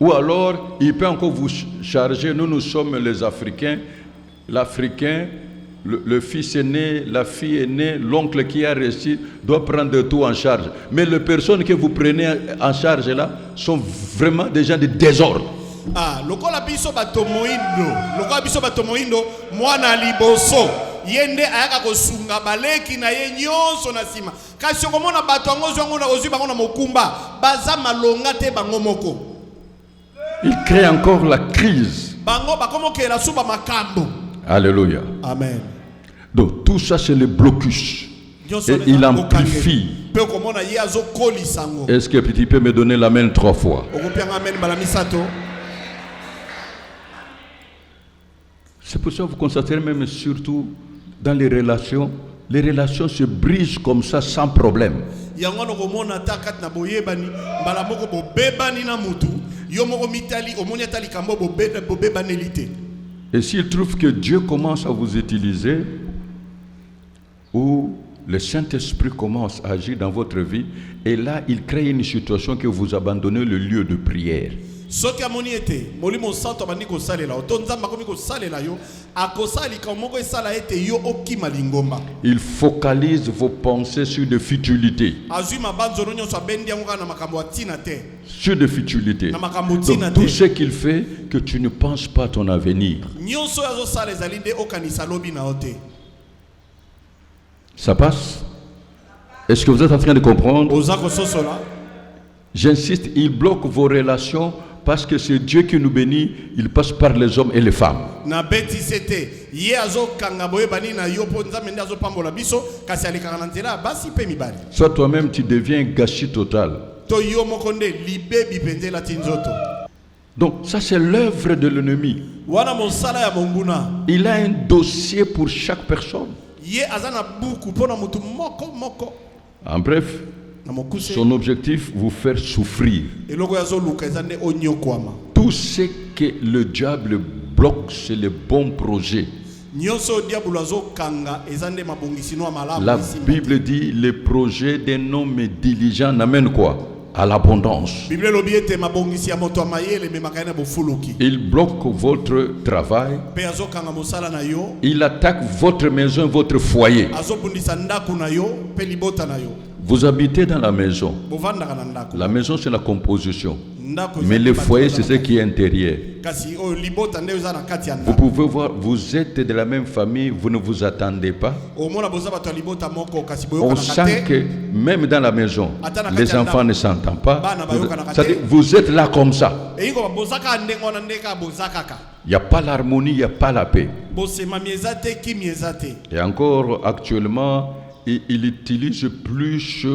Ou alors, il peut encore vous charger. Nous sommes les Africains. L'Africain, le fils est né, la fille est née, l'oncle qui a réussi doit prendre tout en charge. Mais les personnes que vous prenez en charge là sont vraiment des gens de désordre. Lokola biso bato moindo, mwana liboso. Yende ayaka kosunga baleki na ye nyonso na sima. Kasi okomona bato yango na ozwi bango na mokumba, baza malonga te bango moko. Il crée encore la crise. Alléluia. Amen. Donc tout ça c'est le blocus. Et il amplifie. Est-ce que tu peux me donner la main 3 fois? C'est pour ça que vous constatez même surtout dans les relations se brisent comme ça sans problème. Et s'il trouve que Dieu commence à vous utiliser, ou le Saint-Esprit commence à agir dans votre vie et là, il crée une situation que vous abandonnez le lieu de prière. soki amoni ete molimo santo abandi kosalela to nzambe akomi kosalela yo akosalika moko esala ete yo okima lingomba. Il focalise vos pensées sur des futilités. Azwi mabanzo nyonso abendi yango kana makambo atina te. Sur des futilités. Na makambo Donc, tina te. tout ce qu'il fait, que tu ne penses pas à ton avenir. Nyonso yazo sala ezali nde okanisa lobi na ote. Ça passe? Est-ce que vous êtes en train de comprendre? Ozako sosola. J'insiste, il bloque vos relations parce que c'est Dieu qui nous bénit, il passe par les hommes et les femmes. Na beti sete ye azo kanga boye bani na yo po nzambe nde azo pambola biso kasi alekaka na nzela basi pe mibali. Soit toi-même tu deviens un gâchis total. To yo moko nde libebi penzela tinzoto. Donc ça c'est l'œuvre de l'ennemi. Wana mosala ya monguna. Il a un dossier pour chaque personne. Ye azana buku pona mutu moko moko. En bref, son objectif, vous faire souffrir. Tout ce que le diable bloque, c'est le bon projet. La Bible dit, les projets d'un homme diligent n'amènent quoi? À l'abondance. Il bloque votre travail. Il attaque votre maison, votre foyer. Vous habitez dans la maison. La maison, c'est la composition. Mais le foyer, c'est ce qui est intérieur. Vous pouvez voir, vous êtes de la même famille, vous ne vous attendez pas. On sent que même dans la maison, les enfants ne s'entendent pas. Vous êtes là comme ça. Il n'y a pas l'harmonie, il n'y a pas la paix. Et encore actuellement, il utilise plus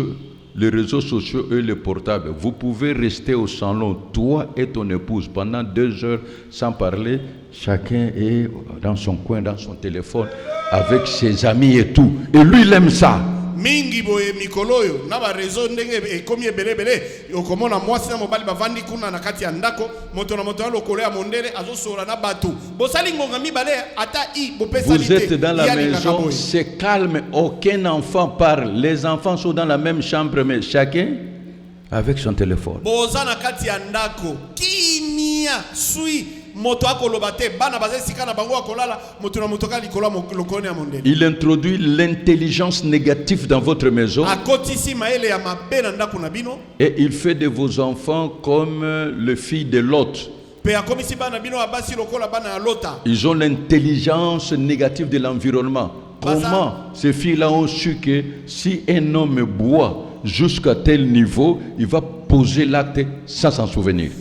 les réseaux sociaux et les portables. Vous pouvez rester au salon, toi et ton épouse, pendant 2 heures sans parler. Chacun est dans son coin, dans son téléphone, avec ses amis et tout. Et lui, il aime ça. Mingi boye mikoloyo na ba réseau ndenge ekomi ebelebele okomona mwasi na mobali bavandi kuna na kati ya ndako moto na moto lokolo ya mondele azosora na batu bosali ngonga mibale ata I bopesa Vous êtes dans la maison, c'est calme, aucun enfant parle. Les enfants sont dans la même chambre, mais chacun avec son téléphone. Boza na kati ya ndako kimia sui moto akoloba te bana bazesika na bango akolala moto na moto ka likolo lokoni ya mondele. Il introduit l'intelligence négative dans votre maison. Akotisi maele ya mabe na ndako na bino. Et il fait de vos enfants comme les filles de Lot. Ils ont l'intelligence négative de l'environnement. Comment ces filles-là ont su que si un homme boit jusqu'à tel niveau, il va poser l'acte sans s'en souvenir.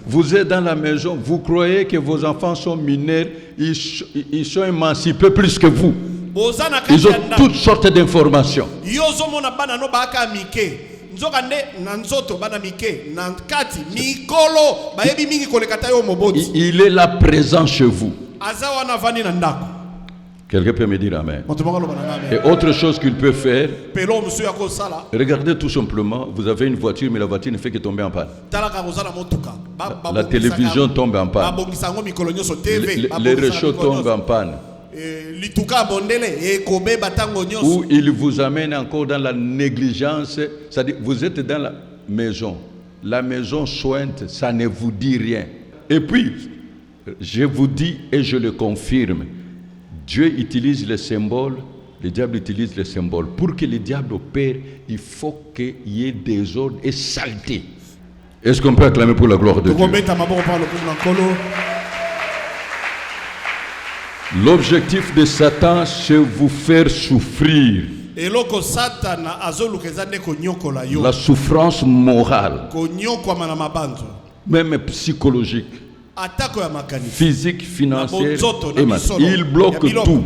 Vous êtes dans la maison, vous croyez que vos enfants sont mineurs, ils sont émancipés plus que vous. Ils ont toutes sortes d'informations. Il est là présent chez vous. Quelqu'un peut me dire amen. Et autre chose qu'il peut faire, regardez tout simplement, vous avez une voiture mais la voiture ne fait que tomber en panne. La télévision tombe en panne. Les réchauds tombent en panne. Ou il vous amène encore dans la négligence. C'est-à-dire, vous êtes dans la maison sointe, ça ne vous dit rien. Et puis, je vous dis et je le confirme, Dieu utilise les symboles, le diable utilise les symboles. Pour que le diable opère, il faut qu'il y ait désordre et saleté. Est-ce qu'on peut acclamer pour la gloire de Dieu? L'objectif de Satan, c'est vous faire souffrir. La souffrance morale, même psychologique, physique, financière et matérielle. Il bloque tout.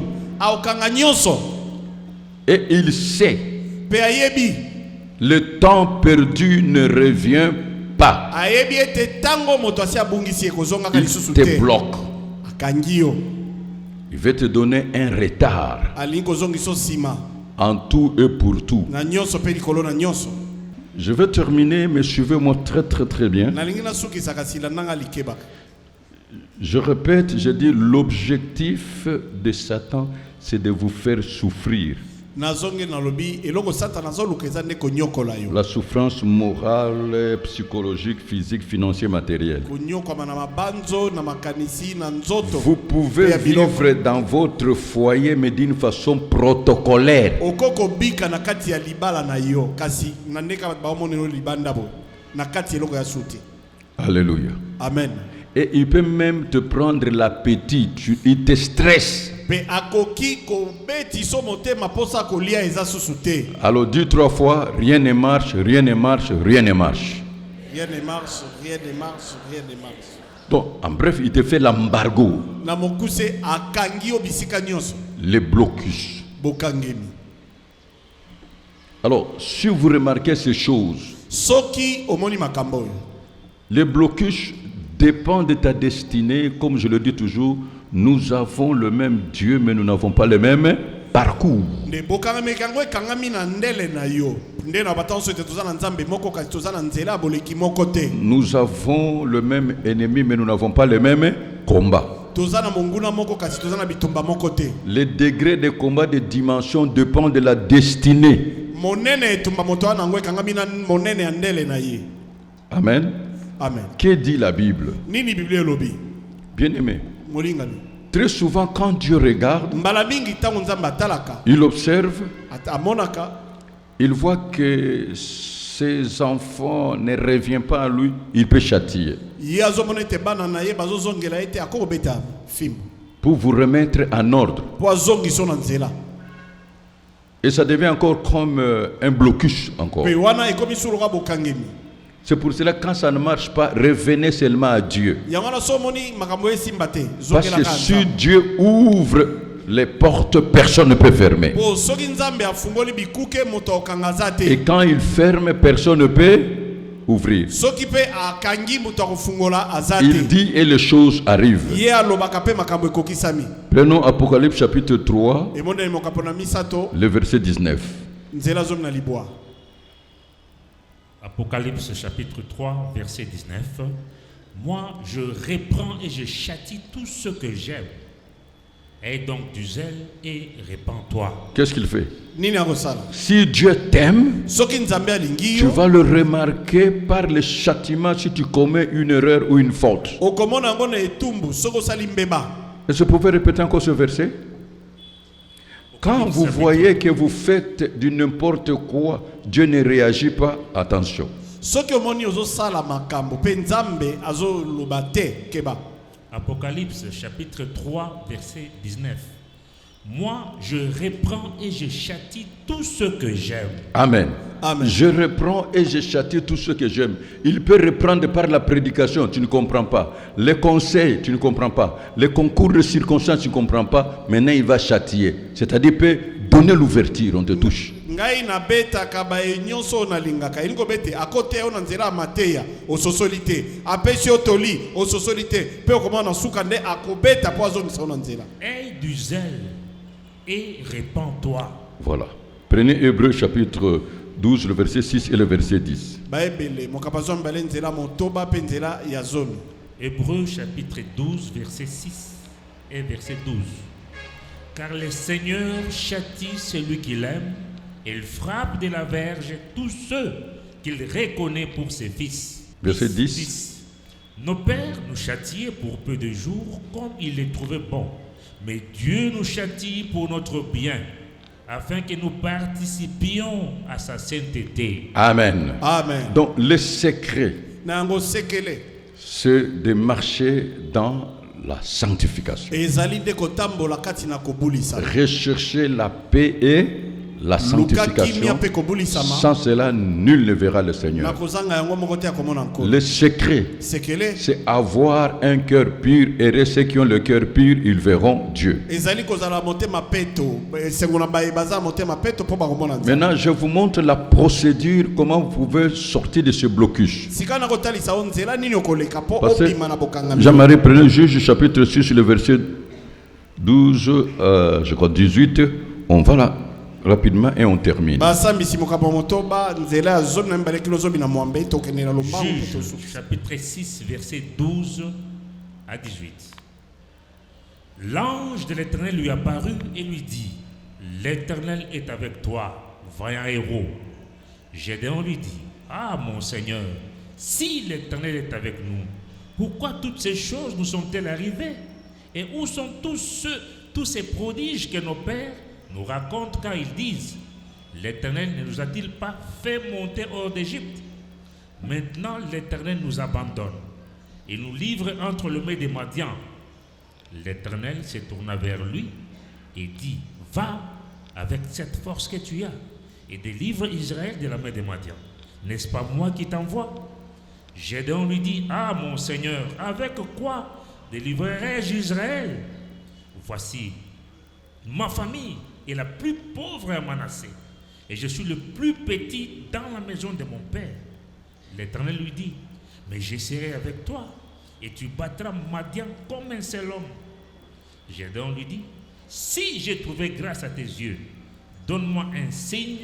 Et il sait, le temps perdu ne revient pas. Il te bloque. Il va te donner un retard en tout et pour tout. Je vais terminer, mais suivez-moi très très très bien. nalingi nasukisa kasi landanga likeba. Je répète, je dis l'objectif de Satan, c'est de vous faire souffrir. Nazonge nalobi eloko Satan azoluka eza nde konyokola yo. La souffrance morale, psychologique, physique, financière, matérielle. Konyokoma na mabanzo na makanisi na nzoto. Vous pouvez vivre dans votre foyer, mais d'une façon protocolaire. Okoko bika na kati ya libala na yo kasi na ndeka baomone no libanda bo na kati eloko ya suti. Alléluia. Amen. Et il peut même te prendre l'appétit, il te stresse. Pe akoki ko beti so motema posa kolia eza susute. Alors dis 3 fois, rien ne marche, rien ne marche, rien ne marche. Rien ne marche, rien ne marche, rien ne marche. Donc, en bref, il te fait l'embargo, Na mokuse akangi obisika nyonso. les blocus. Bokangemi. Alors, si vous remarquez ces choses, Soki omoni makambo oyo. les blocus dépendent de ta destinée. Comme je le dis toujours, nous avons le même Dieu, mais nous n'avons pas le même parcours. Nde bokangami kango ekangami na ndele na yo. Nde na batanso ete toza na nzambe moko kasi toza na nzela boleki moko te. Nous avons le même ennemi, mais nous n'avons pas le même combat. Toza na monguna moko kasi toza na bitumba moko te. Les degrés de combat de dimension dépendent de la destinée. Monene etumba moto wana ngo ekangami na monene ya ndele na ye. Amen. Amen. Que dit la Bible? Nini Biblia elobi? Bien-aimé, Molingani. très souvent quand Dieu regarde, Mbala mingi tango nzambe atalaka. il observe, Amonaka. il voit que ses enfants ne reviennent pas à lui, il peut châtier Ye azomona ete bana na ye bazozongela ete akobeta fimbo. pour vous remettre en ordre. Po azongiso na nzela. Et ça devient encore comme un blocus encore. Pe wana ekomi suluka bokangemi. C'est pour cela que quand ça ne marche pas, revenez seulement à Dieu. Yangana somoni makambo esimba te. Parce Zongela que kanza. si Dieu ouvre les portes, personne ne peut fermer. Po soki nzambe afungoli bikuke moto okangaza Et te. quand il ferme, personne ne peut ouvrir. Soki pe akangi moto akofungola azate. Il dit et les choses arrivent. Ye alobaka pe makambo ekokisami. Prenons Apocalypse chapitre 3, Emonde mokapo na misato le verset 19. nzela zomi na libwa. Apocalypse chapitre 3, verset 19. Moi, je reprends et je châtie tout ce que j'aime. Aie donc du zèle et répands-toi. Qu'est-ce qu'il fait? Nini akosala? Si Dieu t'aime, Soki nzambe alingi tu yo, vas le remarquer par le châtiment si tu commets une erreur ou une faute. okomona yango na etumbu soki osali mbeba. Est-ce que vous pouvez répéter encore ce verset? Quand vous voyez que vous faites du n'importe quoi, Dieu ne réagit pas, attention. Soki omoni ozosala makambo pe nzambe azoloba te keba. Apocalypse chapitre 3, verset 19. Moi, je reprends et je châtie tout ce que j'aime. Amen. Amen. Je reprends et je châtie tout ce que j'aime. Il peut reprendre par la prédication, tu ne comprends pas. Les conseils, tu ne comprends pas. Les concours de circonstances, tu ne comprends pas. Maintenant, il va châtier. C'est-à-dire, il peut donner l'ouverture, on te touche. Ngai na beta kaba nyonso na lingaka iliko bete akote ona nzela mateya ososolite apesi otoli ososolite pe okoma na suka nde akobeta po azongisa ona nzela. Aie du zèle et répands-toi. Voilà. Prenez Hébreux chapitre 12, le verset 6 et le verset 10. Baebele mokapa zo mbale nzela motoba pe nzela ya zomi. Hébreux chapitre 12, verset 6 et verset 12. Car le Seigneur châtie celui qu'il aime, et il frappe de la verge tous ceux qu'il reconnaît pour ses fils. Verset 10. Nos pères nous châtiaient pour peu de jours comme ils les trouvaient bons. Mais Dieu nous châtie pour notre bien, afin que nous participions à sa sainteté. Amen. Amen. Donc, le secret, Nango sekele c'est de marcher dans la sanctification. ezali de kotambola kati na kobulisa. Rechercher la paix et la sanctification. Sans cela, nul ne verra le Seigneur. Le secret, c'est avoir un cœur pur, et ceux qui ont le cœur pur, ils verront Dieu. Maintenant, je vous montre la procédure, comment vous pouvez sortir de ce blocus. Jean-Marie, prenez Juge chapitre 6, le verset 12, je crois 18, on va là. Rapidement et on termine. basambisi mokambo motoba nzela ya zone na mbaleki lozobi na mwambe tokende na lombango mpe Juge, tosuki. chapitre 6, verset 12 à 18. L'ange de l'Éternel lui apparut et lui dit, l'Éternel est avec toi, vaillant héros. Gédéon lui dit, ah mon Seigneur, si l'Éternel est avec nous, pourquoi toutes ces choses nous sont-elles arrivées? Et où sont tous ces prodiges que nos pères nous racontent quand ils disent, l'Éternel ne nous a-t-il pas fait monter hors d'Égypte? Maintenant l'Éternel nous abandonne et nous livre entre les mains des Madians. L'Éternel se tourna vers lui et dit, va avec cette force que tu as et délivre Israël de la main des Madians. N'est-ce pas moi qui t'envoie? Gédéon lui dit, ah mon Seigneur, avec quoi délivrerai-je Israël? Voici, ma famille est la plus pauvre à Manassé et je suis le plus petit dans la maison de mon père. L'Éternel lui dit, mais je serai avec toi et tu battras Madian comme un seul homme. Gédéon lui dit, si j'ai trouvé grâce à tes yeux, donne-moi un signe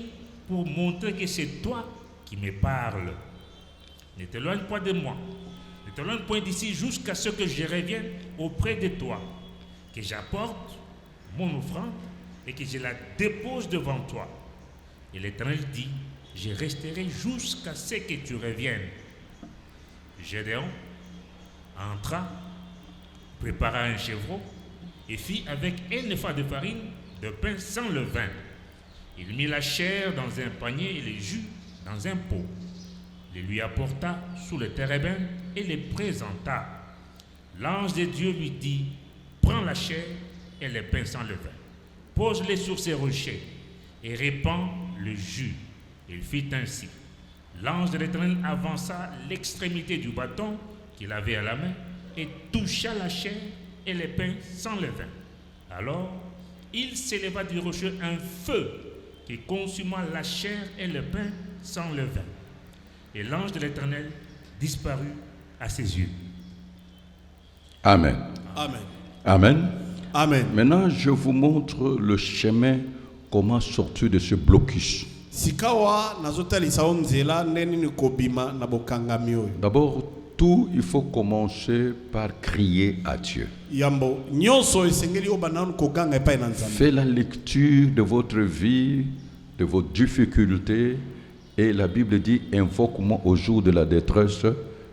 pour montrer que c'est toi qui me parles. Ne t'éloigne pas de moi, ne t'éloigne point d'ici jusqu'à ce que je revienne auprès de toi, que j'apporte mon offrande et que je la dépose devant toi. Et l'Éternel dit, je resterai jusqu'à ce que tu reviennes. Gédéon entra, prépara un chevreau et fit avec un épha de farine de pain sans levain. Il mit la chair dans un panier et les jus dans un pot. Il lui apporta sous le térébinthe et les présenta. L'ange de Dieu lui dit, prends la chair et les pains sans levain, pose-les sur ces rochers et répand le jus. Il fit ainsi. L'ange de l'Éternel avança l'extrémité du bâton qu'il avait à la main et toucha la chair et les pains sans levain. Alors, il s'éleva du rocher un feu qui consuma la chair et le pain sans levain. Et l'ange de l'Éternel disparut à ses yeux. Amen. Amen. Amen. Amen. Maintenant, je vous montre le chemin, comment sortir de ce blocus. Sikawa nazotalisa onzela neni ni kobima na bokangami oyo. D'abord, tout, il faut commencer par crier à Dieu. Yambo nyonso esengeli obananu koganga epai na Nzambe. Faites la lecture de votre vie, de vos difficultés, et la Bible dit, invoque-moi au jour de la détresse,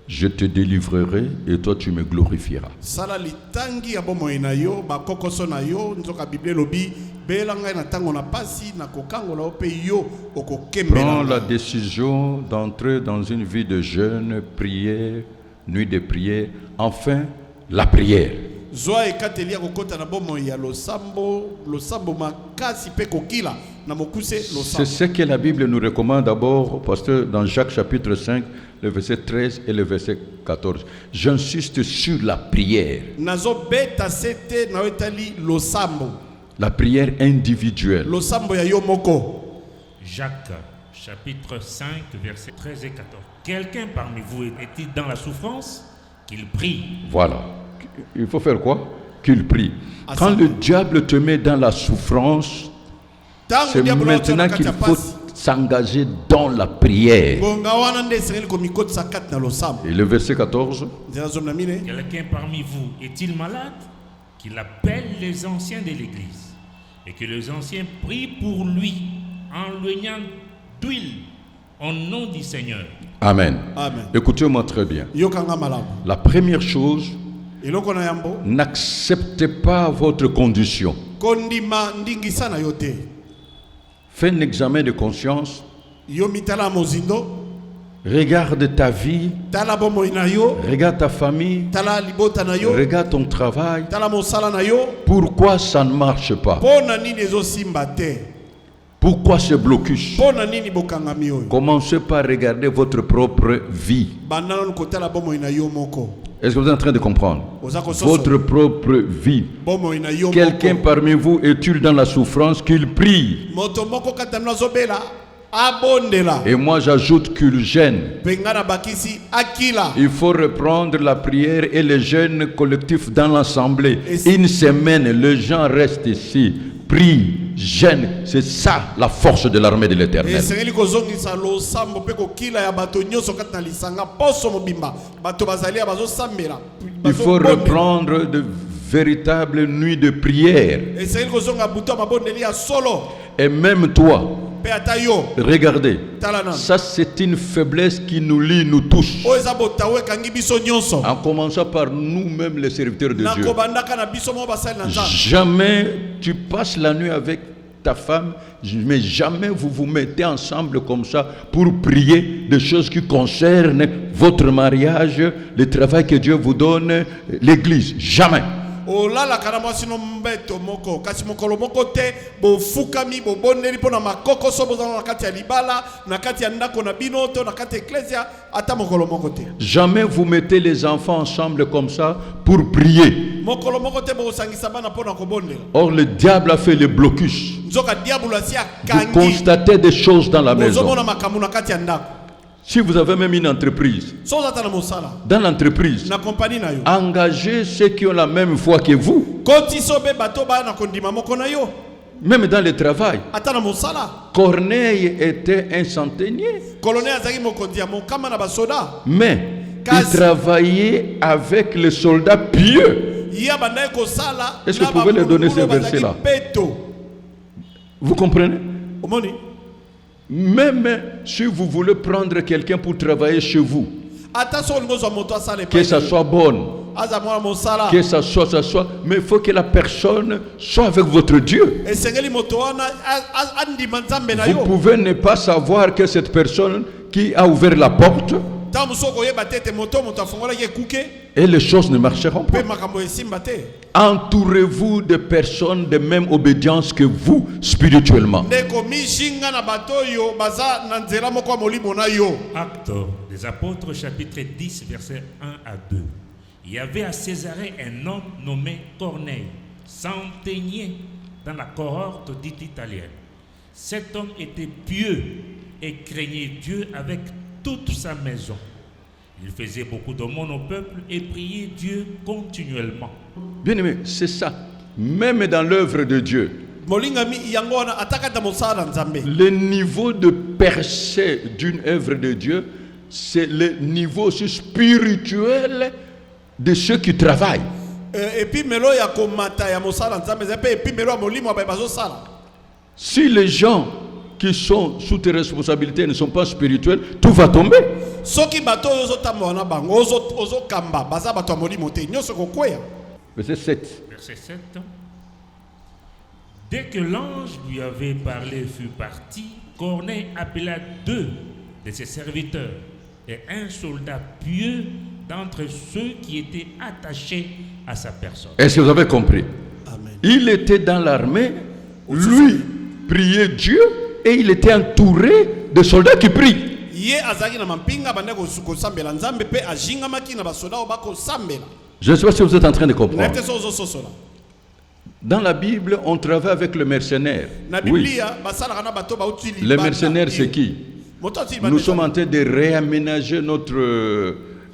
je te délivrerai et toi tu me glorifieras. Sala litangi ya bomoi na yo, bakokoso na yo, nzoka Bible lobi, bela ngai na tango na pasi na kokango la ope yo okokembela. Prends la décision d'entrer dans une vie de jeûne, prière, nuit de prière, enfin la prière. Zoa ekateli ya kokota na bomoi ya losambo makasi pe kokila na mokuse C'est losambo. ce que la Bible nous recommande d'abord, parce que dans Jacques chapitre 5, le verset 13 et le verset 14, j'insiste sur la prière. Nazo beta sete na wetali losambo. La prière individuelle. Losambo ya yo moko. Jacques, chapitre 5, versets 13 et 14. Quelqu'un parmi vous est-il dans la souffrance? Qu'il prie. Voilà. Il faut faire quoi? Qu'il prie. Quand le diable te met dans la souffrance, c'est maintenant qu'il faut s'engager dans la prière. Et le verset 14. Quelqu'un parmi vous est-il malade? Qu'il appelle les anciens de l'église et que les anciens prient pour lui en l'oignant d'huile au nom du Seigneur. Amen. Amen. Écoutez-moi très bien. La première chose, n'acceptez pas votre condition. Fais un examen de conscience. Regarde ta vie. Regarde ta famille. Regarde ton travail. Pourquoi ça ne marche pas? Pourquoi ce blocus? Commencez par regarder votre propre vie. Est-ce que vous êtes en train de comprendre? Votre propre vie. Quelqu'un parmi vous est-il dans la souffrance? Qu'il prie. Et moi j'ajoute qu'il gêne. Il faut reprendre la prière et le jeûne collectif dans l'assemblée. Une semaine, les gens restent ici, prient, gêne. C'est ça la force de l'armée de l'Éternel. esengeli kozongisa losambo mpe kokila ya bato nyonso kati na lisanga poso mobimba bato bazali ya bazosambela Il faut reprendre de véritables nuits de prière. esengeli kozonga butu ya mabondeli ya solo Et même toi, mpe ata yo regardez, tala nano ça c'est une faiblesse qui nous lie nous tous. oyo eza botawo ekangi biso nyonso En commençant par nous-mêmes les serviteurs de Dieu. nakobandaka na biso moko basali na nzambe Jamais tu passes la nuit avec ta femme, mais jamais vous vous mettez ensemble comme ça pour prier des choses qui concernent votre mariage, le travail que Dieu vous donne, l'église. Jamais. olalaka na mwasi no mbeto moko kasi mokolo moko te bofukami bobondeli mpo na makokoso bozala na kati ya libala na kati ya ndako na bino to na kati ya eklesia ata mokolo moko te Jamais vous mettez les enfants ensemble comme ça pour prier. mokolo moko te bosangisa bana mpo na kobondela Or le diable a fait le blocus. nzoka diabolo asi Vous akangi constatez des choses dans la maison. ozomona makambo na kati ya ndako Si vous avez même une entreprise, so ozata na mosala dans l'entreprise, na kompani na yo engagez ceux qui ont la même foi que vous. kotisa obe bato baya na kondima moko na yo Même dans le travail. ata na mosala Corneille était un centenier, kolone azalaki mokonzi ya mokama na basoda mais il travaillait avec les soldats pieux. ye abandaki kosala Est-ce que vous pouvez le donner ce verset-là? peto Vous comprenez? omoni Même si vous voulez prendre quelqu'un pour travailler chez vous, ata so olingi ozwa moto asala que ça soit bonne, aza mwana mosala que ça soit, mais il faut que la personne soit avec votre Dieu. esengeli moto wana andima nzambe na Vous yo pouvez ne pas savoir que cette personne qui a ouvert la porte, ntango mosusu okoyeba te ete moto afungolaki ekuke et les choses ne marcheront pas. mpe makambo esimba te Entourez-vous de personnes de même obédience que vous spirituellement. ndeko mishinga na bato oyo baza na nzela moko ya molimo na yo Actes des Apôtres, chapitre 10, versets 1 à 2. Il y avait à Césarée un homme nommé Corneille, centenier dans la cohorte dite italienne. Cet homme était pieux et craignait Dieu avec toute sa maison. Il faisait beaucoup d'aumônes au peuple et priait Dieu continuellement. Bien aimé, c'est ça. Même dans l'œuvre de Dieu, molingami yango wana ata kati ya mosala na nzambe le niveau de percée d'une œuvre de Dieu, c'est le niveau aussi spirituel de ceux qui travaillent. epimelo ya komata ya mosala na nzambe eza mpe epimelo ya molimo ya baye bazosala Si les gens qui sont sous tes responsabilités ne sont pas spirituels, tout va tomber. soki bato oyo ozotambola na bango ozokamba baza bato ya molimo te nyonso kokweya Verset 7. Verset 7. Dès que l'ange lui avait parlé fut parti, Corneille appela 2 de ses serviteurs et un soldat pieux d'entre ceux qui étaient attachés à sa personne. Est-ce que vous avez compris? amen Il était dans l'armée, lui priait Dieu et il était entouré de soldats qui prient. ye azalaki na mampinga abandaki kosambela nzambe mpe azingamaki na basoda oyo bakosambela Je ne sais pas si vous êtes en train de nayebi comprendre. te so ozososola Dans la Bible, on travaille avec le mercenaire. na Oui. biblia basalaka na bato bauti Les mercenaires, c'est qui? moto ati Nous sommes en train de réaménager notre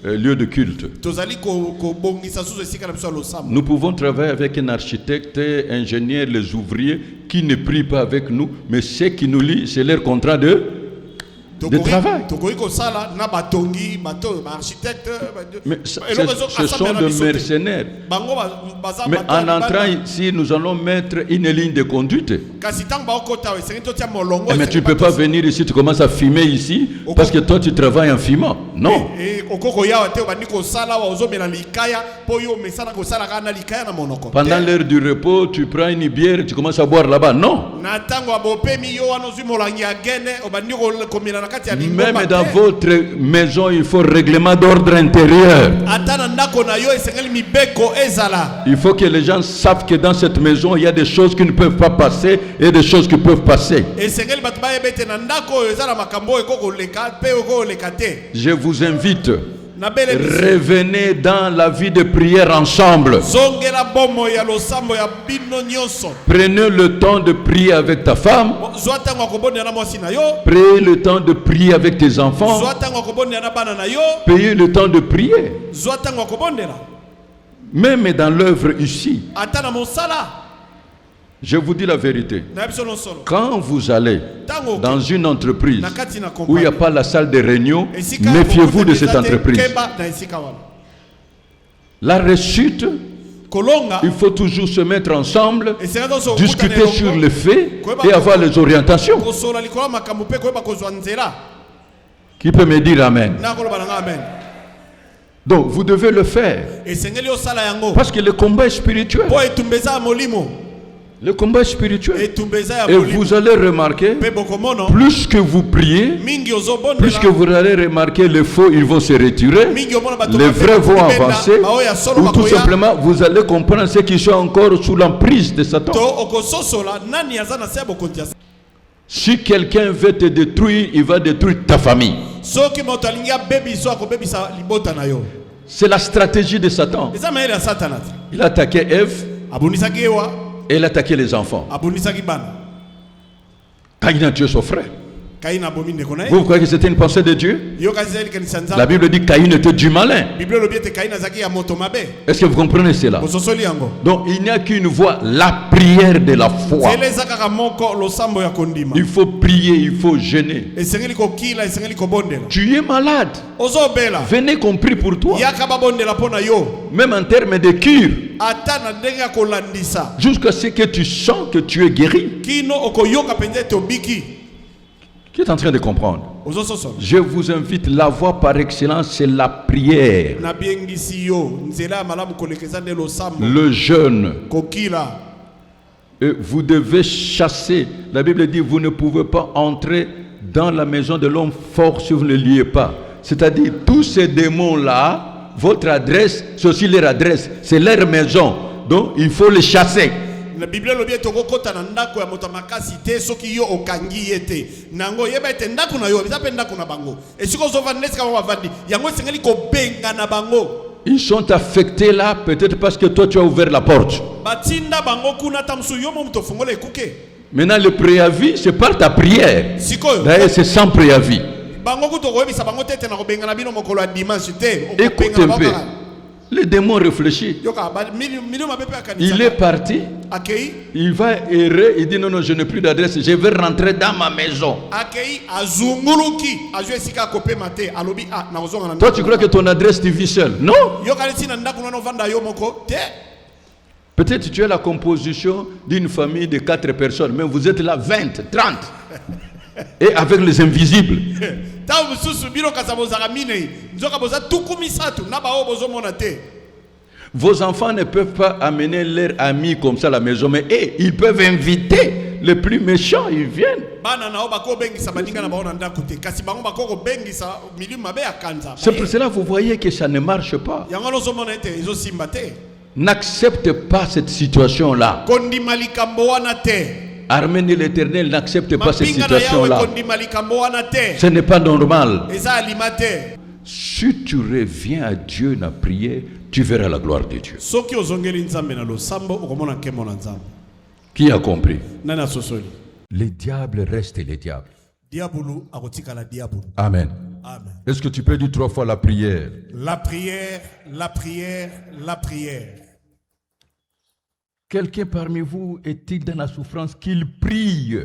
lieu de culte. tozali kobongisa susu esika na biso ya losambo Nous pouvons travailler avec un architecte, ingénieur, les ouvriers qui ne prient pas avec nous, mais ce qui nous lie, c'est leur contrat de travail. tokoki kosala na batongi bato baarchitecte Mais ce sont des mercenaires. bango baza Mais bato en ya libala. entrant ici, nous allons mettre une ligne de conduite. kasi ntango baokota esengeli totia molongo Mais tu ne peux pas venir ici, tu commences à fumer ici, parce que toi tu travailles en fumant. Non. okoko yawa te obandi kosala awa ozomela likaya mpo yo omesana kosala kaka na likaya na monoko Pendant l'heure du repos, tu prends une bière, tu commences à boire là-bas. Non. na ntango ya bopemi yo wana ozwi molangi ya gene obandi komela na kati ya Même lingomba dans te. votre maison, il faut règlement d'ordre intérieur. ata na ndako na yo esengeli mibeko ezala Il faut que les gens savent que dans cette maison, il y a des choses qui ne peuvent pas passer et des choses qui peuvent passer. esengeli bato bayeba ete na ndako oyo eza na makambo oyo ekokoleka mpe ekokoleka te Je vous invite, nabelemisi revenez dans la vie de prière ensemble. zongela bomo ya losambo ya bino nyonso Prenez le temps de prier avec ta femme. zwa ntango ya kobondela na mwasi na yo Prenez le temps de prier avec tes enfants. zwa ntango ya kobondela na bana na yo Payez le temps de prier. zwa ntango ya kobondela Même dans l'œuvre ici, ata na mosala Je vous dis la vérité. Na biso non solo. Quand vous allez Tango ke. dans une entreprise Na kati na où il n'y a compagnie. pas la salle de réunion, Esika méfiez-vous de bokote cette bizate, entreprise. Keba na esika wana. La réussite, Kolonga. il faut toujours se mettre ensemble, Esika doso discuter sur les faits et avoir les orientations. Kosola likolo makambo pe koyeba kozwa nzela. Qui peut me dire Amen? Na koloba na nga amen. Donc, vous devez le faire. Esengeli osala yango. Parce que le combat est spirituel. Po etumbeza ya molimo. Le combat est spirituel. Etumbeza ya Et molimo. vous allez remarquer, Pe bokomono. plus que vous priez, Mingi ozobondela. plus que vous allez remarquer les faux, ils vont se retirer. Mingi omona bato Les mabe vrais vont bakibenda, avancer. baoya solo Ou tout bakoya. simplement, vous allez comprendre ceux qui sont encore sous l'emprise de Satan. To okososola nani aza na se bokonzi. Si quelqu'un veut te détruire, il va détruire ta famille. Soki moto alingi abebiso akobebisa libota na yo. C'est la stratégie de Satan. Eza mayele ya Satana. Il a attaqué Ève Abunisaki ewa, et il a attaqué les enfants. abunisaki bana. Caïn a tué son frère. Kaina abomi ndeko na ye. Vous croyez que c'était une pensée de Dieu? Yo kasi zeli kanisa nzambe. La Bible dit que Caïn était du malin. Bible lobi ete Kaina zaki ya moto mabe. Est-ce que vous comprenez cela? Bososoli yango. Donc il n'y a qu'une voie, la prière de la foi. Zele eza kaka moko losambo ya kondima. Il faut prier, il faut jeûner. Esengeli kokila, esengeli kobondela. Tu es malade. Ozobela. Venez qu'on prie pour toi. Yaka babondela pona yo. Même en termes de cure. Ata na ndenge ya kolandisa. Jusqu'à ce que tu sens que tu es guéri. Kino okoyoka penza ete obiki. Qui est en train de comprendre? Ozososolo. Je vous invite, la voie par excellence, c'est la prière. Na biengisi yo. Nzela ya malamu kolekeza nde losambo. Le jeûne. Kokila. Et vous devez chasser. La Bible dit, vous ne pouvez pas entrer dans la maison de l'homme fort si vous ne le liez pas. C'est-à-dire, tous ces démons-là, votre adresse, c'est aussi leur adresse. C'est leur maison. Donc, il faut les chasser. La Bible lobi ete okokota na ndako ya moto makasi te soki yo okangi ye te. Nango yeba ete ndako na yo, eza pe ndako na bango. Esiko ozova nesika mo bavandi, yango esengeli kobenga na bango. Ils sont affectés là, peut-être parce que toi tu as ouvert la porte. Batinda bango kuna tamsu yo mo mto fongola ekuke. Maintenant le préavis, c'est par ta prière. Sikoyo. D'ailleurs c'est sans préavis. Bango kuto koyebisa bango tete na kobenga na bino mokolo ya dimanche te. Écoute un peu. Le démon réfléchit. Yoka ba milio mabepe akanisa. Il est parti. Akei. Il va errer. Il dit non, non, je n'ai plus d'adresse. Je vais rentrer dans ma maison. Akei azunguluki. Ajo esika kope mate. Alobi a na ozonga na. Toi tu crois que ton adresse tu vis seul? Non. Yoka leti na ndako na vanda yo moko te. Peut-être tu es la composition d'une famille de 4 personnes, mais vous êtes là 20, 30. Et avec les invisibles. Vos enfants ne peuvent pas amener leurs amis comme ça à la maison, mais ils peuvent inviter les plus méchants, ils viennent. C'est pour cela que vous voyez que ça ne marche pas. N'accepte pas cette situation-là. Armée de l'Éternel n'accepte pas cette situation-là. Ce n'est pas normal. Si tu reviens à Dieu dans la prière, tu verras la gloire de Dieu. Qui a compris? Les diables restent les diables. Amen. Amen. Est-ce que tu peux dire 3 fois la prière? La prière, la prière, la prière. Quelqu'un parmi vous est-il dans la souffrance qu'il prie?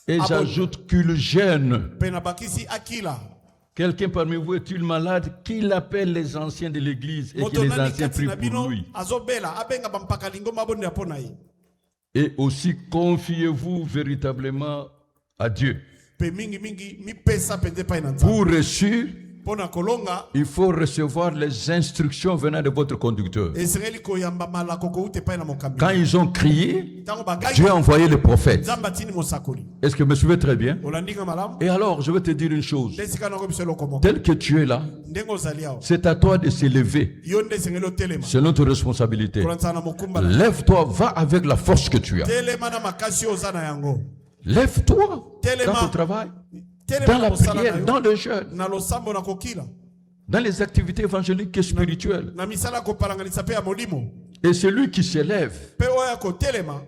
Et j'ajoute qu'il gêne. Quelqu'un parmi vous est-il malade qu'il appelle les anciens de l'église et que les anciens prient pour lui? Et aussi confiez-vous véritablement à Dieu. Pour réussir, il faut recevoir les instructions venant de votre conducteur. Quand ils ont crié, Dieu a envoyé le prophète. Est-ce que vous me suivez très bien? Et alors, je vais te dire une chose. Tel que tu es là, c'est à toi de s'élever. C'est notre responsabilité. Lève-toi, va avec la force que tu as. Lève-toi dans ton travail, dans la prière, dans le jeûne, dans les activités évangéliques et spirituelles. Et celui qui s'élève,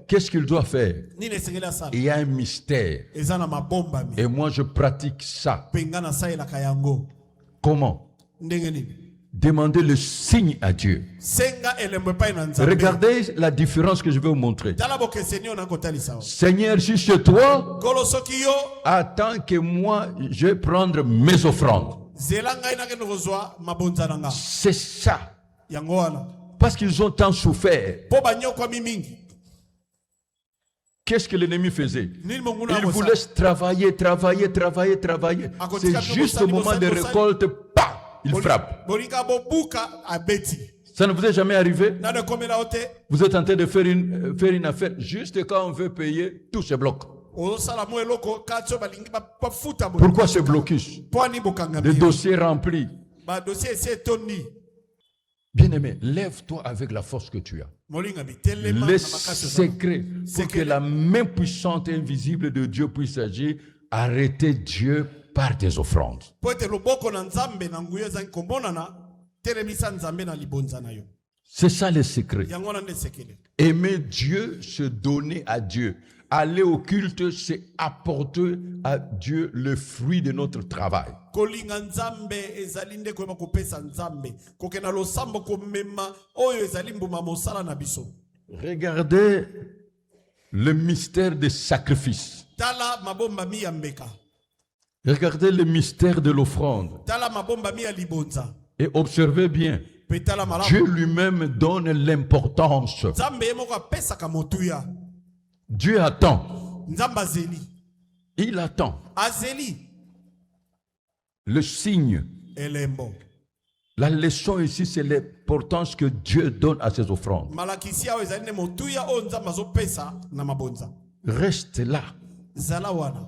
qu'est-ce qu'il doit faire? Il y a un mystère. Et moi je pratique ça. Comment? demandez le signe à Dieu. senga elembo epai na Nzambe. Regardez la différence que je vais vous montrer. Tala bokeseni oyo nakotalisa. Seigneur, si c'est toi, Nkolo soki yo attends que moi, je vais prendre mes offrandes. zela ngai nakende kozwa mabonza na nga. C'est ça. Yango wana. Parce qu'ils ont tant souffert. Po banyokwami mingi. Qu'est-ce que l'ennemi faisait? Nini monguna Il vous akosa. laisse travailler. C'est juste au moment de récolte, bah, il frappe. Bolinga bobuka abeti. Ça ne vous est jamais arrivé? Nana komela ote. Vous êtes en train de faire une affaire. Juste quand on veut payer, tout se bloque. Osala mo eloko katso balingi ba futa bo. Pourquoi ce blocus? Poani bokanga Des bi. dossiers remplis. Ba dossier c'est toni. Bien-aimé, lève-toi avec la force que tu as. Molinga bi telema na Les makasi. secrets, pour que la main puissante et invisible de Dieu puisse agir, arrêtez Dieu par des offrandes. Po ete loboko na Nzambe na nguyo za nkombonana telemisa Nzambe na libonza na yo. C'est ça le secret. Yango na ndesekele. Aimer Dieu, se donner à Dieu. Aller au culte, c'est apporter à Dieu le fruit de notre travail. Kolinga Nzambe ezali nde koyeba kopesa Nzambe. Kokena losambo komema oyo ezali mbuma mosala na biso. Regardez le mystère des sacrifices. Tala mabomba mi ya mbeka. Regardez le mystère de l'offrande. Tala mabomba mi ya libonza. Et observez bien. Pe tala malamu. Dieu lui-même donne l'importance. Nzambe yemoko apesaka motuya. Dieu attend. Nzambe azeli. Il attend. Azeli. Le signe. Elembo. La leçon ici, c'est l'importance que Dieu donne à ses offrandes. Malakisi awo ezali ne motuya o Nzambe azopesa na mabonza. Reste là. Zala wana.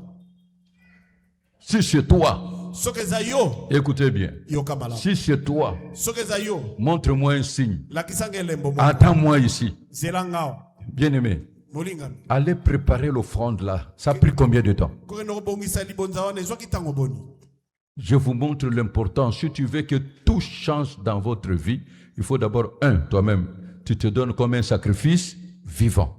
Si c'est toi, Soki eza yo. écoutez bien. Yoka malamu. Si c'est toi, Soki eza yo. montre-moi un signe. Lakisanga elembo mo. Attends-moi ici. Zela ngao. Bien-aimé, Molingami. allez préparer l'offrande là. Ça a pris combien de temps? Koke no bongisa libonza wana ezwaki tango boni. Je vous montre l'importance. Si tu veux que tout change dans votre vie, il faut d'abord, toi-même, tu te donnes comme un sacrifice vivant.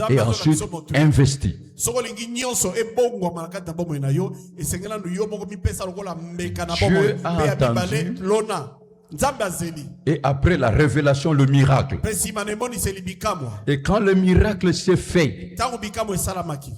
Et ensuite, investis. Soko lingi nyonso ebongwa malakata bomo na yo esengela no yo moko mipesa lokola mbeka na bomo Dieu a pe abibale attendu. lona. Nzambe azeli. Et après la révélation, le miracle. Pesi manemoni se libikamwa. Et quand le miracle s'est fait, Tango bikamwa esalamaki.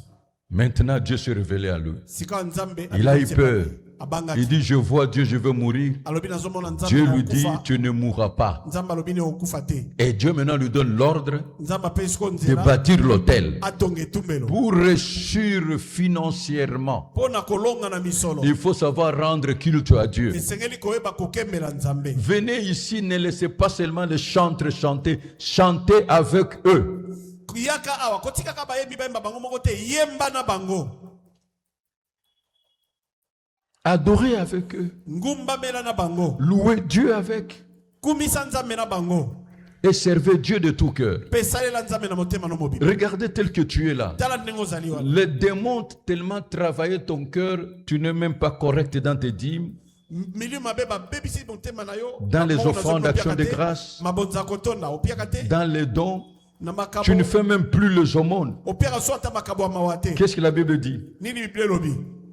maintenant Dieu s'est révélé à lui. Sika Nzambe. Il a eu peur. Abangaki. Il dit, je vois Dieu, je veux mourir. Alobi nazomona Nzambe. Dieu na lui dit, okufa. tu ne mourras pas. Nzambe alobi ne okufa te. Et Dieu maintenant lui donne l'ordre Nzambe apesi ko de nzela. bâtir l'autel. Atonge etumbelo. Pour réussir financièrement, Pona kolonga na misolo. il faut savoir rendre culte à Dieu. Esengeli koyeba kokembela Nzambe. Venez ici, ne laissez pas seulement les chantres chanter, chantez avec eux. Kuyaka awa kotikaka bayebi bayemba bango moko te yemba na bango. Adorez avec eux. Ngumba mela na bango. Louez Dieu avec. Kumisa Nzambe na bango. Et servez Dieu de tout cœur. Pesalela Nzambe na motema no mobile. Regardez tel que tu es là. Tala ndenge ozali wana. Les démons ont tellement travaillé ton cœur, tu n'es même pas correct dans tes dîmes, Milieu mabe ba bebisi motema na yo. dans les Makongo offrandes nazo d'action de kopiaka te. grâce, Mabonza kotonda opiaka te. dans les dons. Na Tu makabo. ne fais même plus les aumônes. Opiaka so ata makabo ya mawa te. Qu'est-ce que la Bible dit? Nini Bible lobi?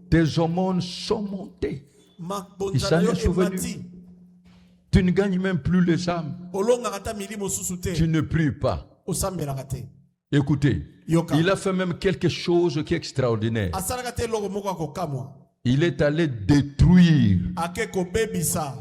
Tes aumônes sont montées. Il Mabonza s'en na yo est souvenu. emati. Tu ne gagnes même plus les âmes. Olonga kata milimo susu te. Tu ne pries pas. Osambelaka te. Écoutez, Yoka. il a fait même quelque chose qui est extraordinaire. Asalaka te logo moko akokamwa. Il est allé détruire Ake kobebisa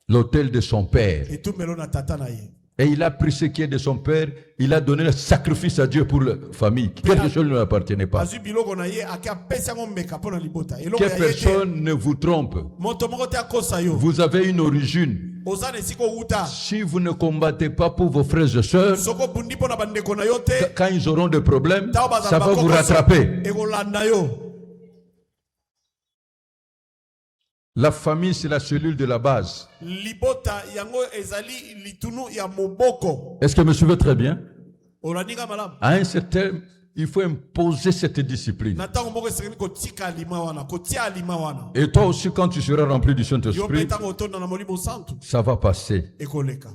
l'autel de son père. etumbelo na tata na ye. Et il a pris ce qui est de son père, il a donné le sacrifice à Dieu pour la famille. Quelque chose ne lui appartenait pas. Azwi biloko na ye ake apesa yango mbeka mpona libota. Eloko Que ya ye te. personne ne vous trompe. Moto moko te akosa yo. Vous avez une origine. Oza na esika outa. Si vous ne combattez pas pour vos frères et sœurs, Soko bundi mpona bandeko na yo te. quand ils auront des problèmes, Ntango bazala ça va vous bakokoso, rattraper. ekolanda yo. La famille, c'est la cellule de la base. Libota yango ezali litunu ya moboko. Est-ce que vous me suivez très bien? Olaninga malamu. À un certain, il faut imposer cette discipline. Na tango moko esengeli kotika alima wana, kotia alima wana. Et toi aussi, quand tu seras rempli du Yo mpe Saint-Esprit, tango otonda na molimo santu. ça va passer. Ekoleka.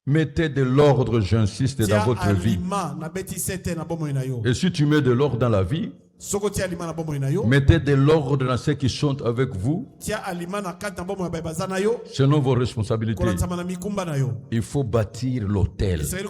Mettez de l'ordre, j'insiste, dans Tia votre vie. alima na beti sete na bomoi na yo. Et si tu mets de l'ordre dans la vie, Soko tia alima na bomoi na yo. Mettez de l'ordre dans ceux qui sont avec vous, Tia alima na kati na bomoi ya baza na yo. selon vos responsabilités. Kolanzama na mikumba na yo. Il faut bâtir l'autel. Esengeli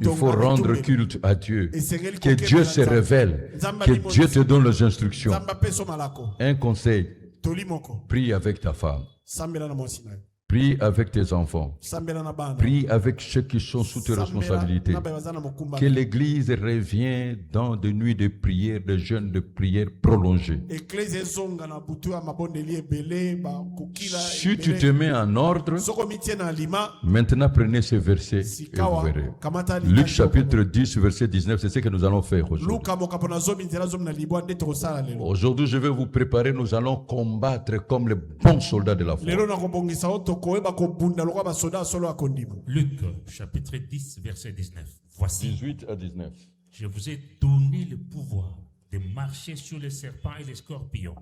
Il faut rendre kotonga. culte à Dieu. Esengeli Que kokeba Dieu na se Nzambe. révèle. Nzambe Que alimoni. Dieu te donne les instructions. Nzamba peso malako. Un conseil, Toli moko. prie avec ta femme. Sambela na mwasi na yo. Prie avec tes enfants. Sambela na bana. Prie avec ceux qui sont sous tes Sambela responsabilités. na baza na mokumba. Que l'Église revienne dans des nuits de prière, des jeûnes de prière prolongés. Eklezia ezonga na butu ya mabondeli ebele ba kukila. Si tu te mets en ordre, Soko mitie na alima. maintenant prenez ce verset et vous Sikawa. verrez. Kamata Luc chapitre 10, verset 19, c'est ce que nous allons faire aujourd'hui. Luka mokapona zomi nzela zomi na libwa nde tokosala lelo. Aujourd'hui, je vais vous préparer, nous allons combattre comme les bons soldats de la foi. Lelo na kobongisa o tokoyeba kobunda lokwa basoda solo ya kondima. Luc chapitre 10, verset 19. Voici, 18 à 19. je vous ai donné le pouvoir de marcher sur les serpents et les scorpions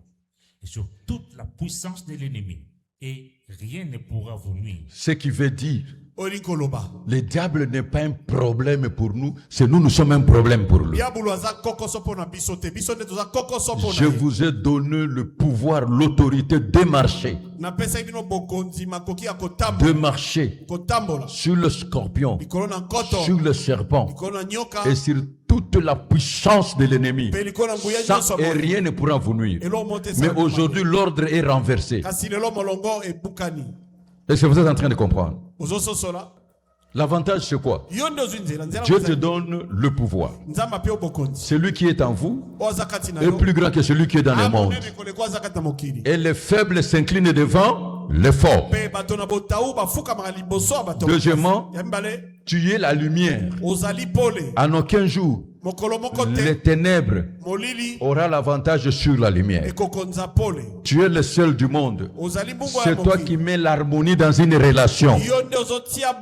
et sur toute la puissance de l'ennemi, et rien ne pourra vous nuire. Ce qui veut dire, Olikoloba. le diable n'est pas un problème pour nous, c'est nous, nous sommes un problème pour lui. Diabolo aza kokoso pona biso te. Biso nde toza kokoso pona Je ye. vous ai donné le pouvoir, l'autorité de marcher, Napesa bino bokonzi makoki ya de kotambola. marcher Kotambola. sur le scorpion, Likolo na nkoto. sur le serpent Likolo na nyoka. et sur toute la puissance de l'ennemi. Pe likolo na nguya Ça nyonso et mo. rien ne pourra vous nuire. Elo monte sa. Mais aujourd'hui, l'ordre est renversé. Kasi lelo molongo ebukani. Est-ce que vous êtes en train de comprendre? Ozososola. L'avantage, c'est quoi? Yo nde ozwi nzela. Nzela Dieu te moza- donne le pouvoir. Nzamba pe obokonzi. Celui qui est en vous Oza kati na est yo. plus grand que celui qui est dans le monde. Amonene koleko aza kati na mokili. Et les faibles s'inclinent devant les forts. Pe bato na botau bafukamaka liboso ya bato. Deuxièmement, Ya mibale. tu es la lumière. Ozali pole. En aucun jour, Mokolo moko les te. ténèbres Molili aura l'avantage sur la lumière. ekokonza pole. Tu es le seul du monde. Ozali mbungu ya C'est toi mokili. qui mets l'harmonie dans une relation. Yo nde ozotia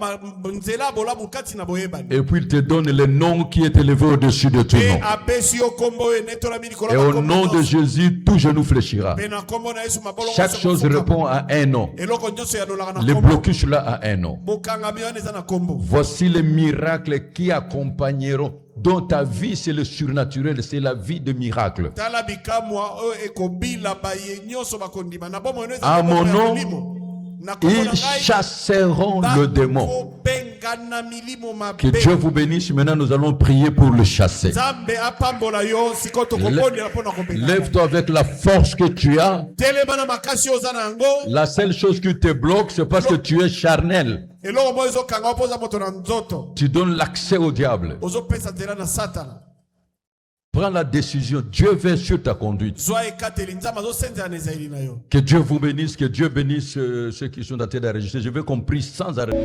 nzela bolamu kati na boyebani. Et puis il te donne le nom qui est élevé au-dessus de tout Pe nom. apesi yo kombo oyo enetolami likolo Et ya au makombo nom de nyonso. Jésus, tout genou fléchira. Pe na kombo na Yesu mabolongo Chaque nyonso chose kofukama. répond à un nom. Eloko nyonso yanolaka na Le kombo. blocus là a un nom. Bokangami wana eza na kombo. Voici les miracles qui accompagneront. Dont ta vie, c'est le surnaturel, c'est la vie de miracle. Tala bikamwa oyo ekobila baye nyonso bakondima. Na bomoi eza À na kombo mon ya nom, milimo. Na kombo na Ils ngai, chasseront le démon. bakobengana milimo Que mabe. Dieu vous bénisse. Maintenant, nous allons prier pour le chasser. Nzambe apambola yo sikoyo tokobondela mpo na kobengana. Lève-toi avec la force que tu as. Telema na makasi oyo oza na yango. La seule chose qui te bloque, c'est parce que tu es charnel. Eloko moko ezokanga mpo oza moto na nzoto. Tu donnes l'accès au diable. Ozopesa nzela na satana. Prends la décision. Dieu veille sur ta conduite. Zwa ekateli nzambe azosenzela na ezaleli na yo. Que Dieu vous bénisse. Que Dieu bénisse ceux qui sont en train d'enregistrer. Je veux qu'on prie sans arrêt.